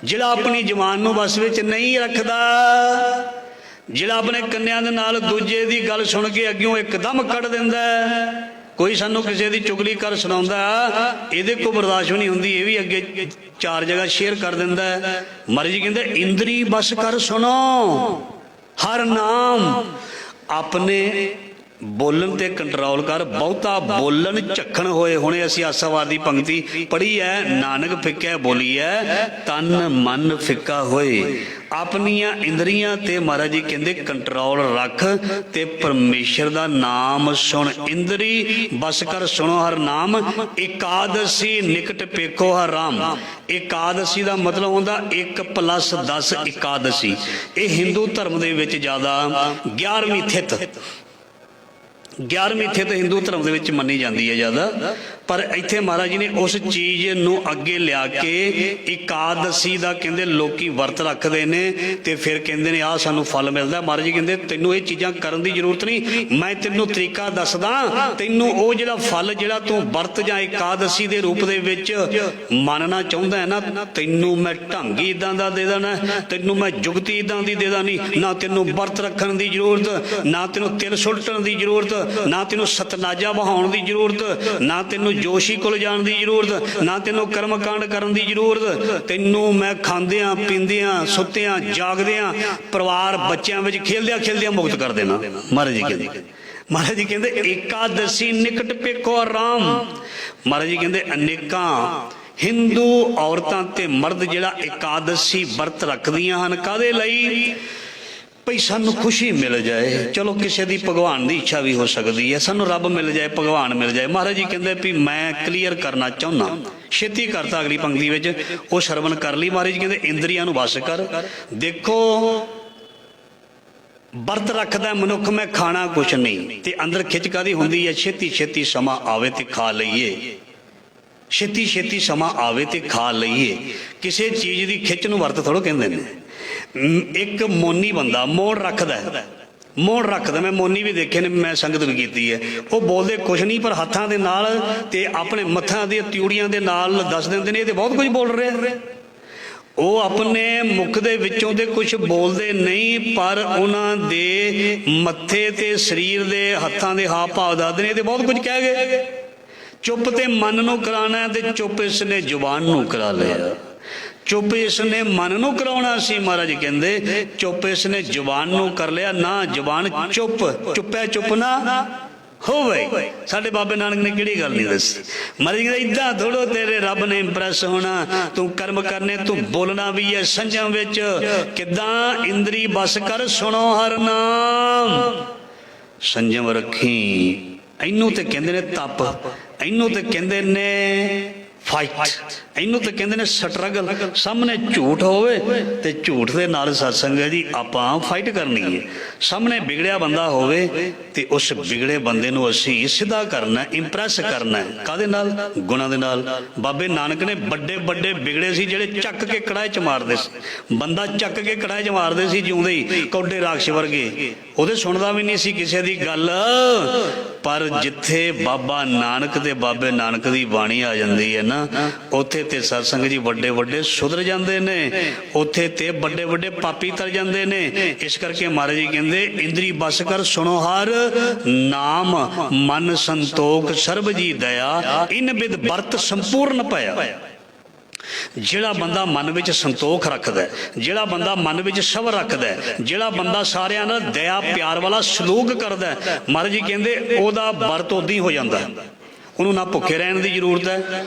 ਜਿਹੜਾ ਆਪਣੀ ਜ਼ੁਬਾਨ ਨੂੰ ਬਸ ਵਿੱਚ ਨਹੀਂ ਰੱਖਦਾ, ਜਿਹੜਾ ਆਪਣੇ ਕੰਨਿਆਂ ਦੇ ਨਾਲ ਦੂਜੇ ਦੀ ਗੱਲ ਸੁਣ ਕੇ ਅੱਗਿਓਂ ਇੱਕਦਮ ਕੱਢ ਦਿੰਦਾ। ਕੋਈ ਸਾਨੂੰ ਕਿਸੇ ਦੀ ਚੁਗਲੀ ਕਰ ਸੁਣਾਉਂਦਾ, ਇਹਦੇ ਕੋਲ ਬਰਦਾਸ਼ਤ ਨਹੀਂ ਹੁੰਦੀ, ਇਹ ਵੀ ਅੱਗੇ 4 ਜਗ੍ਹਾ ਸ਼ੇਅਰ ਕਰ ਦਿੰਦਾ। ਮਹਾਰਾਜ ਜੀ ਕਹਿੰਦੇ ਇੰਦਰੀ ਬਸ ਕਰ ਸੁਣੋ ਹਰ ਨਾਮ। ਆਪਣੇ ਬੋਲਣ ਤੇ ਕੰਟਰੋਲ ਕਰ। ਬਹੁਤਾ ਬੋਲਣ ਝੱਖਣ ਹੋਏ। ਹੁਣੇ ਅਸੀਂ ਆਸਾਵਾਦ ਦੀ ਪੰਕਤੀ ਪੜ੍ਹੀ ਹੈ, ਨਾਨਕ ਫਿੱਕਿਆ ਬੋਲੀ ਹੈ, ਤਨ ਮਨ ਫਿੱਕਾ ਹੋਏ। ਆਪਣੀਆਂ ਇੰਦਰੀਆਂ ਤੇ ਮਹਾਰਾਜ ਜੀ ਕਹਿੰਦੇ ਕੰਟਰੋਲ ਰੱਖ ਤੇ ਪਰਮੇਸ਼ਰ ਦਾ ਨਾਮ ਸੁਣ। ਇੰਦਰੀ ਬਸ ਕਰ ਸੁਣੋ ਹਰ ਨਾਮ। ਇਕਾਦਸੀ ਨਿਕਟ ਪੇਖੋ ਹਰ ਰਾਮ। ਇਕਾਦਸੀ ਦਾ ਮਤਲਬ ਹੁੰਦਾ 1+10 ਇਕਾਦਸੀ। ਇਹ ਹਿੰਦੂ ਧਰਮ ਦੇ ਵਿੱਚ ਜ਼ਿਆਦਾ 11ਵੀਂ ਥਿਤ ਹਿੰਦੂ ਧਰਮ ਦੇ ਵਿੱਚ ਮੰਨੀ ਜਾਂਦੀ ਹੈ ਜ਼ਿਆਦਾ। पर इत्थे महाराज जी ने उस चीज़ नूं अगे लिया के एकादशी दा कहंदे लोकी वर्त रखते ने ते फिर कहंदे ने आ सानू फल मिलदा। महाराज जी कहंदे तैनूं ये चीज़ां करन दी जरूरत नहीं, मैं तैनूं तरीका दसदा, तैनूं ओ जिहड़ा फल जिहड़ा तूं वर्त जां एकादशी दे रूप दे विच मनना चाहुंदा है ना, तैनूं मैं ढंग ही इदां दा दे देना, तैनूं मैं जुगती इदां दी दे देनी। ना तैनूं वर्त रखण दी जरूरत, ना तैनूं तिल सुलटण दी जरूरत, ना तैनूं सतनाजा बहाउण दी जरूरत, ना तैनूं जोशी कोल जाण दी जरूरत, ना तैनूं कर्मकांड करन दी जरूरत। तैनूं मैं खांदियां पींदियां सुत्तियां जागदियां परिवार बच्चों में खेलदियां खेलदियां मुक्त कर देना। महाराज जी कहते, महाराज जी कहते एकादशी निकट पेको आराम। महाराज जी कहते अनेकां हिंदू औरतां ते मर्द जिहड़ा एकादशी वर्त रखदियां हन काहदे लई, भई सानू खुशी मिल जाए। चलो किसी की भगवान की इच्छा भी हो सकती है, सानू रब मिल जाए, भगवान मिल जाए। महाराज जी कहते भी मैं क्लीयर करना चाहना, छेती करता अगली पंक्ति में वो श्रवण कर ली। महाराज जी कहते इंद्रियां नू वश कर। देखो वर्त रखदा मनुख, मैं खाना कुछ नहीं ते अंदर खिच कादी हुंदी है, छेती छेती समा आवे ते खा लईए, छेती छेती समा आवे ते खा लईए। किसी चीज़ की खिच नू वर्त थोड़ो कहंदे ने। एक मोनी बंदा मोड़ रखदा है, मोड़ रखदा, मैं मोनी भी देखे ने, मैं संगत भी की है। वो बोलते कुछ नहीं पर हत्थां दे नाल ते अपने मत्थां दी त्यूड़ियां दे नाल दस दिंदे ने, ये बहुत कुछ बोल रहे। वो अपने मुख दे विचों ते कुछ बोलते नहीं, पर उन्हां दे मत्थे ते शरीर दे हत्थां दे हाव भाव दसदे ने, ये बहुत कुछ कह गए। चुप ते मन नूं कराना ते चुप इसने जुबान नूं करा लिया। चुप इसने मन नूं कराउणा सी, महाराज कहंदे चुप इसने जुबान नूं कर लिया। ना जुबान चुप, चुपै चुप ना होवे। साडे बाबे नानक ने किहड़ी गल नहीं दसी। महाराज कहंदे इदां थोड़ो तेरे रब ने इंप्रैस होना, तू कर्म करने, तू बोलना भी है संजम विच। किदां इंद्री बस कर सुनो हर नाम, संजम रखी। इनू ते कहंदे ने तप, इनू ते कहंदे ने फाइट, इनू तो कहते हैं स्ट्रगल। सामने झूठ होवे ते झूठ दे नाल सत्संग है जी आपां फाइट करनी है। सामने बिगड़िया बंदा होवे ते उस बिगड़े बंदे नूं असीं सीधा करना, इंप्रैस करना है। काहदे नाल? गुणां दे नाल। बाबे नानक ने बड़े बड़े बिगड़े सी जिहड़े चक के कड़ाहे च मारदे सी, बंदा चक के कड़ाहे च मारदे सी जिउंदे ही, कौडे राक्षस वर्गे। ਉਹਦੇ सुनदा भी नहीं सी किसी दी गल। पर जिथे बाबा नानक ते बाबे नानक दी बाणी आ जाती है ना, उत्थे ते सत्संग जी वड्डे वड्डे सुधर जाते ने, उत्थे ते वड्डे वड्डे पापी तर जाते ने। इस करके महाराज जी कहते इंद्री बस कर सुनो हर नाम, मन संतोख सर्ब जी दया, इन बिद वर्त संपूर्ण पाया। जिहड़ा बंदा मन विच संतोख रखदा है, जिहड़ा बंदा मन विच सबर रखदा है, जिहड़ा बंदा सारियां नाल दया प्यार वाला सलूक करदा है, महाराज जी कहंदे ओहदा वर्त उदां ही हो जांदा है। उहनूं ना भुखे रहण दी जरूरत है,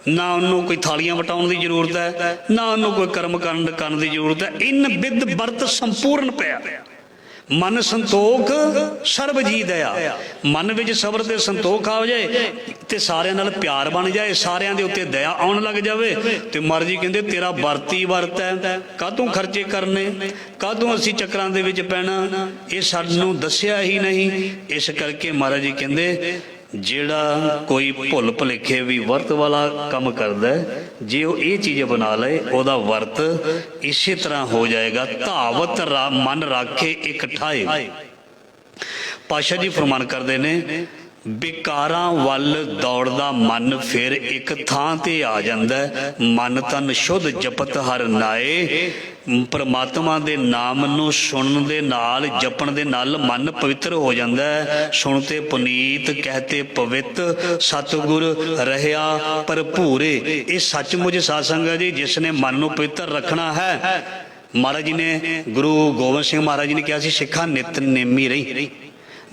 ना उन्होंने कोई थालियां वटाउण दी जरूरत है, ना उन्होंने कोई कर्म करन दी जरूरत है। इन बिद वर्त संपूर्ण पिया। मन संतोख सर्ब जी दया, मन विच सबर ते संतोख आ जाए ते सारियां नाल प्यार बन जाए, सारियां दे उत्ते दया आउण लग जावे ते महाराज जी कहंदे तेरा वर्त ही वर्त है। काहतों खर्चे करने, काहतों असीं चक्रां दे विच पैना, ये सानूं दस्सिया ही नहीं। इस करके महाराज जी कहंदे जिहड़ा कोई भुल भुलेखे भी वर्त वाला काम करदा है, जे वो ये चीज़ बना ले ओदा वर्त इसी तरह हो जाएगा। धावत मन राखे एक ठाए। पाशा जी फरमान करते ने बेकारां वल दौड़दा मन फिर एक थां ते आ जांदा है। मन तन शुद्ध जपत हर नाए, परमात्मा दे नाम नूं सुनन दे नाल जपण दे नाल मन पवित्र हो जांदा है। सुनते पुनीत कहते पवित, सतगुर रहया भरपूरे। ये सचमुच सत्संग है जी जिसने मन नूं पवित्र रखना है। महाराज जी ने गुरु गोबिंद सिंह महाराज जी ने कहा सी सिखा नितनेमी रही।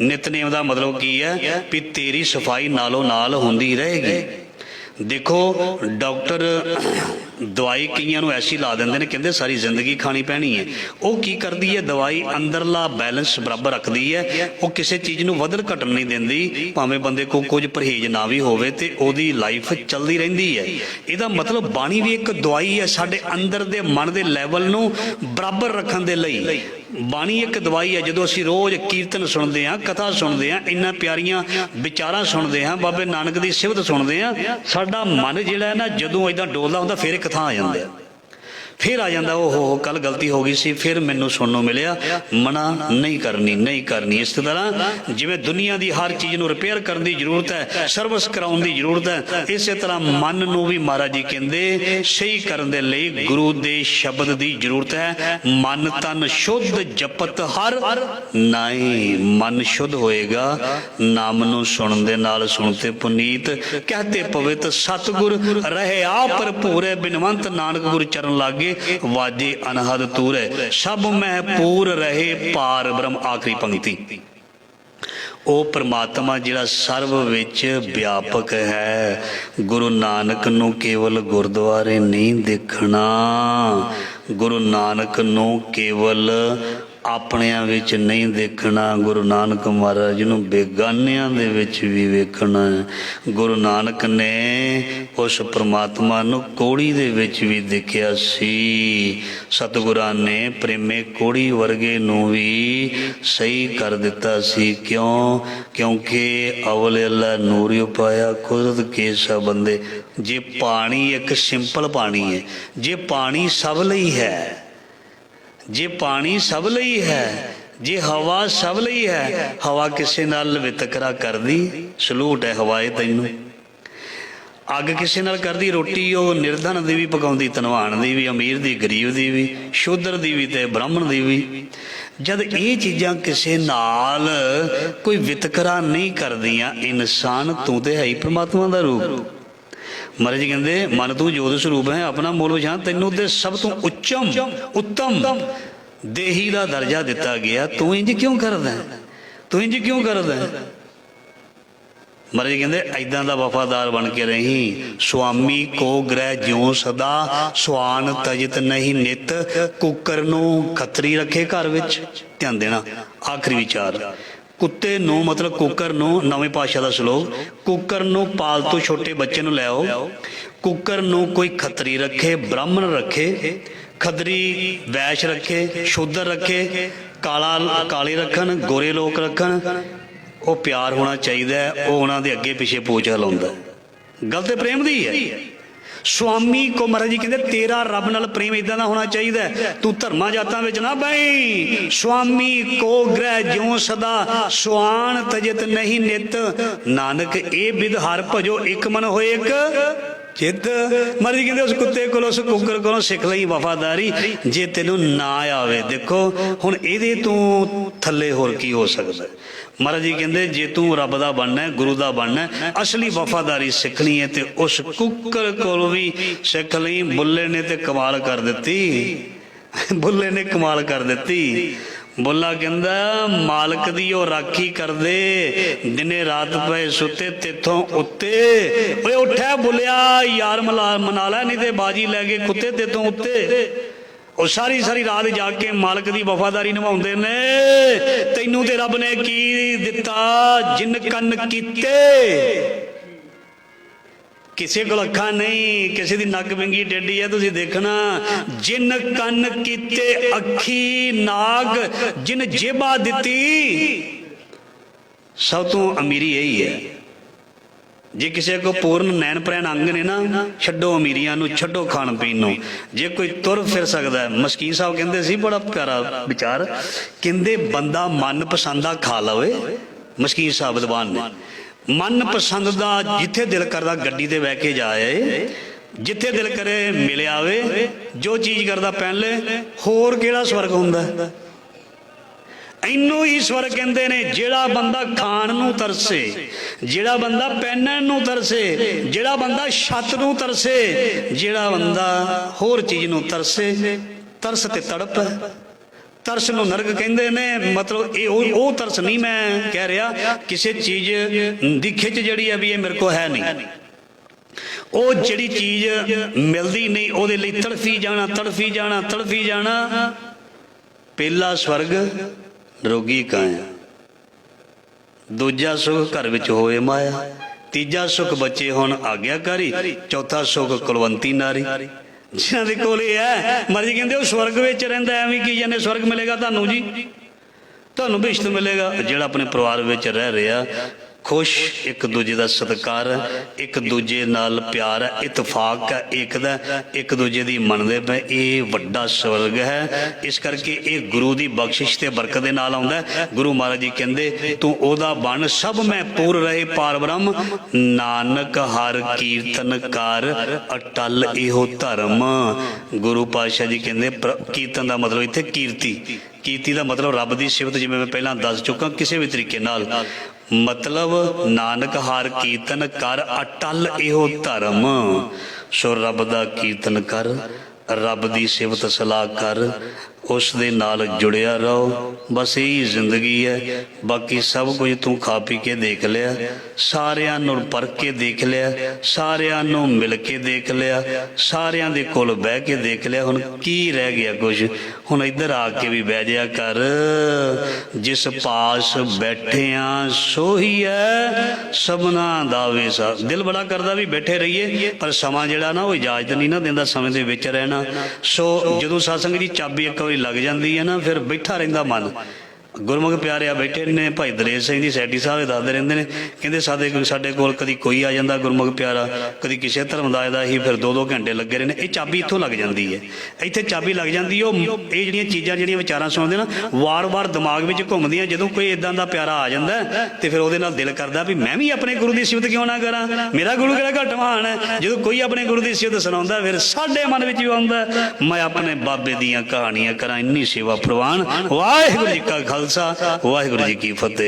नितनेम का मतलब की है भी तेरी सफाई नालों नाल होंदी रहेगी। देखो डॉक्टर दवाई कईयां नूं ऐसी ला देंदे ने, कहंदे सारी जिंदगी खानी पैनी है। वो की करदी है? दवाई अंदरला बैलेंस बराबर रखदी है, वो किसी चीज़ नूं वधन घटन नहीं देंदी। भावें बंदे को कुछ परहेज ना भी होवे ते ओदी लाइफ चलदी रहिंदी है। इहदा मतलब बाणी भी एक दवाई है साडे अंदर दे मन दे लैवल नूं बराबर रखण दे लई। ਬਾਣੀ ਇੱਕ ਦਵਾਈ ਹੈ। ਜਦੋਂ ਅਸੀਂ ਰੋਜ਼ ਕੀਰਤਨ ਸੁਣਦੇ ਹਾਂ, ਕਥਾ ਸੁਣਦੇ ਹਾਂ, ਇੰਨਾ ਪਿਆਰੀਆਂ ਵਿਚਾਰਾਂ ਸੁਣਦੇ ਹਾਂ, ਬਾਬੇ ਨਾਨਕ ਦੀ ਸਿਫਤ ਸੁਣਦੇ ਹਾਂ, ਸਾਡਾ ਮਨ ਜਿਹੜਾ ਹੈ ਨਾ ਜਦੋਂ ਇੱਦਾਂ ਡੋਲਦਾ ਹੁੰਦਾ ਫਿਰ ਇੱਕ ਥਾਂ ਆ ਜਾਂਦਾ, फिर आ जाता ओहो कल गलती हो गई सी, फिर मैनू सुनने मिलिया मना नहीं करनी नहीं करनी। इस तरह जिवें दुनिया की हर चीज़ नूं रिपेयर करने की जरूरत है, सर्विस कराउण की जरूरत है, इस तरह मन नूं भी महाराज जी कहते सही करने दे लई गुरु दे शब्द की जरूरत है। मन तन शुद्ध जपत हर नहीं, मन शुद्ध होएगा नाम नूं सुणन दे नाल, सुनते पुनीत कहते पवित्र सतगुर रहे आप भरपूर है, बिनवंत नानक गुर चरण लागे वाजे अनहद तूर है, सब महपूर रहे पार ब्रह्म। आखिरी पंक्ति ओ परमात्मा जिहड़ा सर्व विच व्यापक है। गुरु नानक नूं केवल गुरुद्वारे नहीं देखना, गुरु नानक नूं केवल ਆਪਣਿਆਂ ਵਿੱਚ नहीं देखना, गुरु नानक महाराज नूं बेगानिਆਂ ਦੇ ਵਿੱਚ भी ਵੇਖਣਾ। गुरु नानक ने उस परमात्मा नूं कोड़ी ਦੇ ਵਿੱਚ भी देखिਆ ਸੀ। सतगुरां ने प्रेमे कोड़ी वर्गे नूं भी सही कर ਦਿੱਤਾ ਸੀ। क्यों? क्योंकि अवल अल्लाह नूर पाया कुदरत के सब बंदे। जे पानी एक सिंपल पानी है, जे पानी सब ਲਈ है, जे पानी सब ਲਈ है, जे हवा सब ਲਈ है, हवा किसी नाल वितकरा कर दी सलूट है हवाए तैनू। अग किसी नाल कर दी रोटी, वो निर्धन दी भी पकाउंदी, धनवान दी भी, अमीर दी गरीब दी भी, शूद्र दी भी ते ब्राह्मण दी भी। जद ये चीज़ां किसी नाल कोई वितकरा नहीं करदियां, इंसान तू तो है ही परमात्मा का रूप। महाराज जी कहते मन तू जोत स्वरूप है, अपना मोल पछाण, तैनू ते सब तो उच्चम उत्तम देही का दर्जा दिता गया, तू इंज क्यों करदा, तू इंज क्यों करदा। महाराज जी कहते ऐदां दा वफादार बन के रही, स्वामी को ग्रह ज्यों सदा, स्वान तजित नहीं नित, कुकर नूं खतरी रखे घर विच। ध्यान देना आखिरी विचार, कुत्ते नूं मतलब कुकर नूं, नवें पातशाह दा श्लोक, कुकर नूं पालतू छोटे बच्चे नूं लै आओ, कुकर नूं कोई खतरी रखे, ब्राह्मण रखे, खदरी वैश रखे, शूद्र रखे, काले रखन, गोरे लोग रखन, वो प्यार होना चाहिए, वो उन्हां दे अगे पिछे पूछ हिलाउंदा। गल ते प्रेम दी है। स्वामी को महाराज जी कहते तेरा रब नाल प्रेम इदां दा होना चाहिए, तू धर्मां जातां विच ना बई। स्वामी को ग्रह ज्यों सदा, स्वान तजित नहीं नित, नानक ए बिद हर भजो, एक मन होए एक चित। महाराज जी कहते उस कुत्ते को, उस कुकर को सिख लई वफादारी, जे तेनू ना आवे। देखो हुण इहदे तों थल्ले होर की हो सकदा। महाराज जी कहते जे तू रब दा बनना है, गुरु दा बनना है, असली वफादारी सीखनी है, तो उस कुकर कोल भी सीख लई। बुल्ले ने तो कमाल कर दिती, बुल्ले ने कमाल कर दिती। बुल्ला कहंदा मालक दी ओ राखी कर दे, दिने रात पे सुते तेथों उत्ते। ओए उठा बुलिया यार मना लै, नहीं तो बाजी लै गए कुत्ते तेथों उत्ते। और सारी सारी रात जाके मालक की वफादारी निभाते ने। तैनू ते रब ने की दिता, जिन कन कीते, किसी को अखा नहीं, किसी की नक विंगी टेढ़ी है, तुसीं देखना। जिन कन कीते अखी नाग, जिन जेबा दिती, सब तो अमीरी यही है। जे किसी को पूर्ण नैन प्रैन अंग ने ना, छड्डो अमीरियां नूं, छड्डो खाण पीण नूं। जे कोई तुर फिर सकता है, मस्कीन साहब कहते सी बड़ा प्यारा विचार, कहते बंदा मन पसंदा खा लवे। मस्कीन साहब विद्वान ने मन पसंद का जिथे दिल करता गड्डी ते बह के जाए, जिथे दिल करे मिले आवे, जो चीज़ करता पहन ले। होर किहड़ा स्वर्ग हुंदा? इनू ही स्वर्ग कहते ने। जिहड़ा बंदा खाण नूं तरसे, जिहड़ा बंदा पहनण नूं तरसे, जिहड़ा बंदा छत नूं तरसे, जिहड़ा बंदा होर चीज़ नूं तरसे, तरस ते तड़प है। तरस नूं नरक कहते ने। मतलब ये तरस नहीं मैं कह रहा, किसी चीज़ दी खिच जिहड़ी है भी ये मेरे को है नहीं, वो जिहड़ी चीज़ मिलती नहीं उहदे लई तड़फी जाना, तड़फी जाना, तड़फी जाना। पहला स्वर्ग रोगी काया, दूजा सुख घर विच होए माया, तीजा सुख बच्चे होण आग्याकारी, चौथा सुख कुलवंती नारी। ਜਿਨ੍ਹਾਂ ਦੇ ਕੋਲ ਇਹ ਹੈ ਮਰਜੀ ਕਹਿੰਦੇ ਉਹ ਸਵਰਗ ਵਿੱਚ ਰਹਿੰਦਾ, ਐਵੇਂ ਕੀ ਜਾਂਦੇ ਸਵਰਗ ਮਿਲੇਗਾ ਤੁਹਾਨੂੰ ਜੀ, ਤੁਹਾਨੂੰ ਬਿਸ਼ਤ ਮਿਲੇਗਾ। ਜਿਹੜਾ ਆਪਣੇ ਪਰਿਵਾਰ ਵਿੱਚ ਰਹਿ ਰਿਹਾ ਖੁਸ਼, ਇੱਕ ਦੂਜੇ ਦਾ ਸਤਿਕਾਰ, ਇੱਕ ਦੂਜੇ ਨਾਲ ਪਿਆਰ ਹੈ, ਇਤਫਾਕ ਹੈ, ਇੱਕ ਦਾ ਇੱਕ ਦੂਜੇ ਦੀ ਮੰਨਦੇ ਪਏ, ਇਹ ਵੱਡਾ ਸਵਰਗ ਹੈ। ਇਸ ਕਰਕੇ ਇਹ ਗੁਰੂ ਦੀ ਬਖਸ਼ਿਸ਼ ਤੇ ਬਰਕਤ ਦੇ ਨਾਲ ਆਉਂਦਾ ਹੈ। ਗੁਰੂ ਮਹਾਰਾਜ ਜੀ ਕਹਿੰਦੇ ਤੂੰ ਉਹਦਾ ਬਣ ਸਭ ਮੈਂ ਪੂਰ ਰਹੇ ਪਾਰ ਬ੍ਰਹਮ, ਨਾਨਕ ਹਰ ਕੀਰਤਨ ਕਰ ਅਟਲ ਇਹੋ ਧਰਮ। ਗੁਰੂ ਪਾਤਸ਼ਾਹ ਜੀ ਕਹਿੰਦੇ ਕੀਰਤਨ ਦਾ ਮਤਲਬ ਇੱਥੇ ਕੀਰਤੀ, ਕੀਰਤੀ ਦਾ ਮਤਲਬ ਰੱਬ ਦੀ ਸਿਫਤ, ਜਿਵੇਂ ਮੈਂ ਪਹਿਲਾਂ ਦੱਸ ਚੁੱਕਾ ਕਿਸੇ ਵੀ ਤਰੀਕੇ ਨਾਲ। ਮਤਲਬ ਨਾਨਕ ਹਰ ਕੀਰਤਨ ਕਰ ਅਟਲ ਇਹੋ ਧਰਮ। ਸੋ ਰੱਬ ਦਾ ਕੀਰਤਨ ਕਰ, ਰੱਬ ਦੀ ਸਿਫਤ ਸਲਾਹ ਕਰ, ਉਸ ਦੇ ਨਾਲ ਜੁੜਿਆ ਰਹੋ। ਬਸ ਇਹੀ ਜ਼ਿੰਦਗੀ ਹੈ। ਬਾਕੀ ਸਭ ਕੁਝ ਤੂੰ ਖਾ ਪੀ ਕੇ ਦੇਖ ਲਿਆ, ਸਾਰਿਆਂ ਨੂੰ ਪਰਖ ਕੇ ਦੇਖ ਲਿਆ, ਸਾਰਿਆਂ ਨੂੰ ਮਿਲ ਕੇ ਦੇਖ ਲਿਆ, ਸਾਰਿਆਂ ਦੇ ਕੋਲ ਬਹਿ ਕੇ ਦੇਖ ਲਿਆ। ਹੁਣ ਕੀ ਰਹਿ ਗਿਆ ਕੁਝ? ਹੁਣ ਇੱਧਰ ਆ ਕੇ ਵੀ ਬਹਿ ਜਾ ਕਰ। ਜਿਸ ਪਾਸ ਬੈਠਿਆ ਸੋਹੀ ਹੈ ਸਭਨਾ ਦਾ ਵੇਸਾ। ਦਿਲ ਬੜਾ ਕਰਦਾ ਵੀ ਬੈਠੇ ਰਹੀਏ, ਪਰ ਸਮਾਂ ਜਿਹੜਾ ਨਾ ਉਹ ਇਜਾਜ਼ਤ ਨਹੀਂ ਨਾ ਦਿੰਦਾ ਸਮੇਂ ਦੇ ਵਿੱਚ ਰਹਿਣਾ। ਸੋ ਜਦੋਂ ਸਤਸੰਗ ਦੀ ਚਾਬੀ ਇੱਕ ਵਾਰੀ ਲੱਗ ਜਾਂਦੀ ਹੈ ਨਾ, ਫਿਰ ਬੈਠਾ ਰਹਿੰਦਾ ਮਨ। ਗੁਰਮੁਖ ਪਿਆਰਿਆ ਬੈਠੇ ਨੇ, ਭਾਈ ਦਲੇਰ ਸਿੰਘ ਜੀ ਸੈਟੀ ਸਾਹਿਬ ਦੱਸਦੇ ਰਹਿੰਦੇ ਨੇ, ਕਹਿੰਦੇ ਸਾਡੇ ਕੋਲ ਕਦੀ ਕੋਈ ਆ ਜਾਂਦਾ ਗੁਰਮੁਖ ਪਿਆਰਾ, ਕਦੀ ਕਿਸੇ ਧਰਮ ਦਾ ਆਇਦਾ ਹੀ, ਫਿਰ 2-2 ਘੰਟੇ ਲੱਗੇ ਰਹੇ ਨੇ। ਇਹ ਚਾਬੀ ਇੱਥੋਂ ਲੱਗ ਜਾਂਦੀ ਹੈ, ਇੱਥੇ ਚਾਬੀ ਲੱਗ ਜਾਂਦੀ ਹੈ। ਉਹ ਇਹ ਜਿਹੜੀਆਂ ਚੀਜ਼ਾਂ ਜਿਹੜੀਆਂ ਵਿਚਾਰਾਂ ਸੁਣਦੇ ਨਾ ਵਾਰ-ਵਾਰ ਦਿਮਾਗ ਵਿੱਚ ਘੁੰਮਦੀਆਂ। ਜਦੋਂ ਕੋਈ ਇਦਾਂ ਦਾ ਪਿਆਰਾ ਆ ਜਾਂਦਾ ਤੇ ਫਿਰ ਉਹਦੇ ਨਾਲ ਦਿਲ ਕਰਦਾ ਵੀ ਮੈਂ ਵੀ ਆਪਣੇ ਗੁਰੂ ਦੀ ਸਿਫਤ ਕਿਉਂ ਨਾ ਕਰਾਂ, ਮੇਰਾ ਗੁਰੂ ਕਿਹੜਾ ਘੱਟ ਮਹਾਨ ਹੈ। ਜਦੋਂ ਕੋਈ ਆਪਣੇ ਗੁਰੂ ਦੀ ਸਿਫਤ ਸੁਣਾਉਂਦਾ ਫਿਰ ਸਾਡੇ ਮਨ ਵਿੱਚ ਵੀ ਆਉਂਦਾ ਮੈਂ ਆਪਣੇ ਬਾਬੇ ਦੀਆਂ ਕਹਾਣੀਆਂ ਕਰਾਂ, ਇੰਨੀ ਸੇਵਾ ਪ੍ਰਵਾਨ। ਵਾਹਿਗੁਰੂ ਜੀ ਕਾ ਖਾਲਸਾ, ਵਾਹਿਗੁਰੂ ਜੀ ਕੀ ਫਤਿਹ।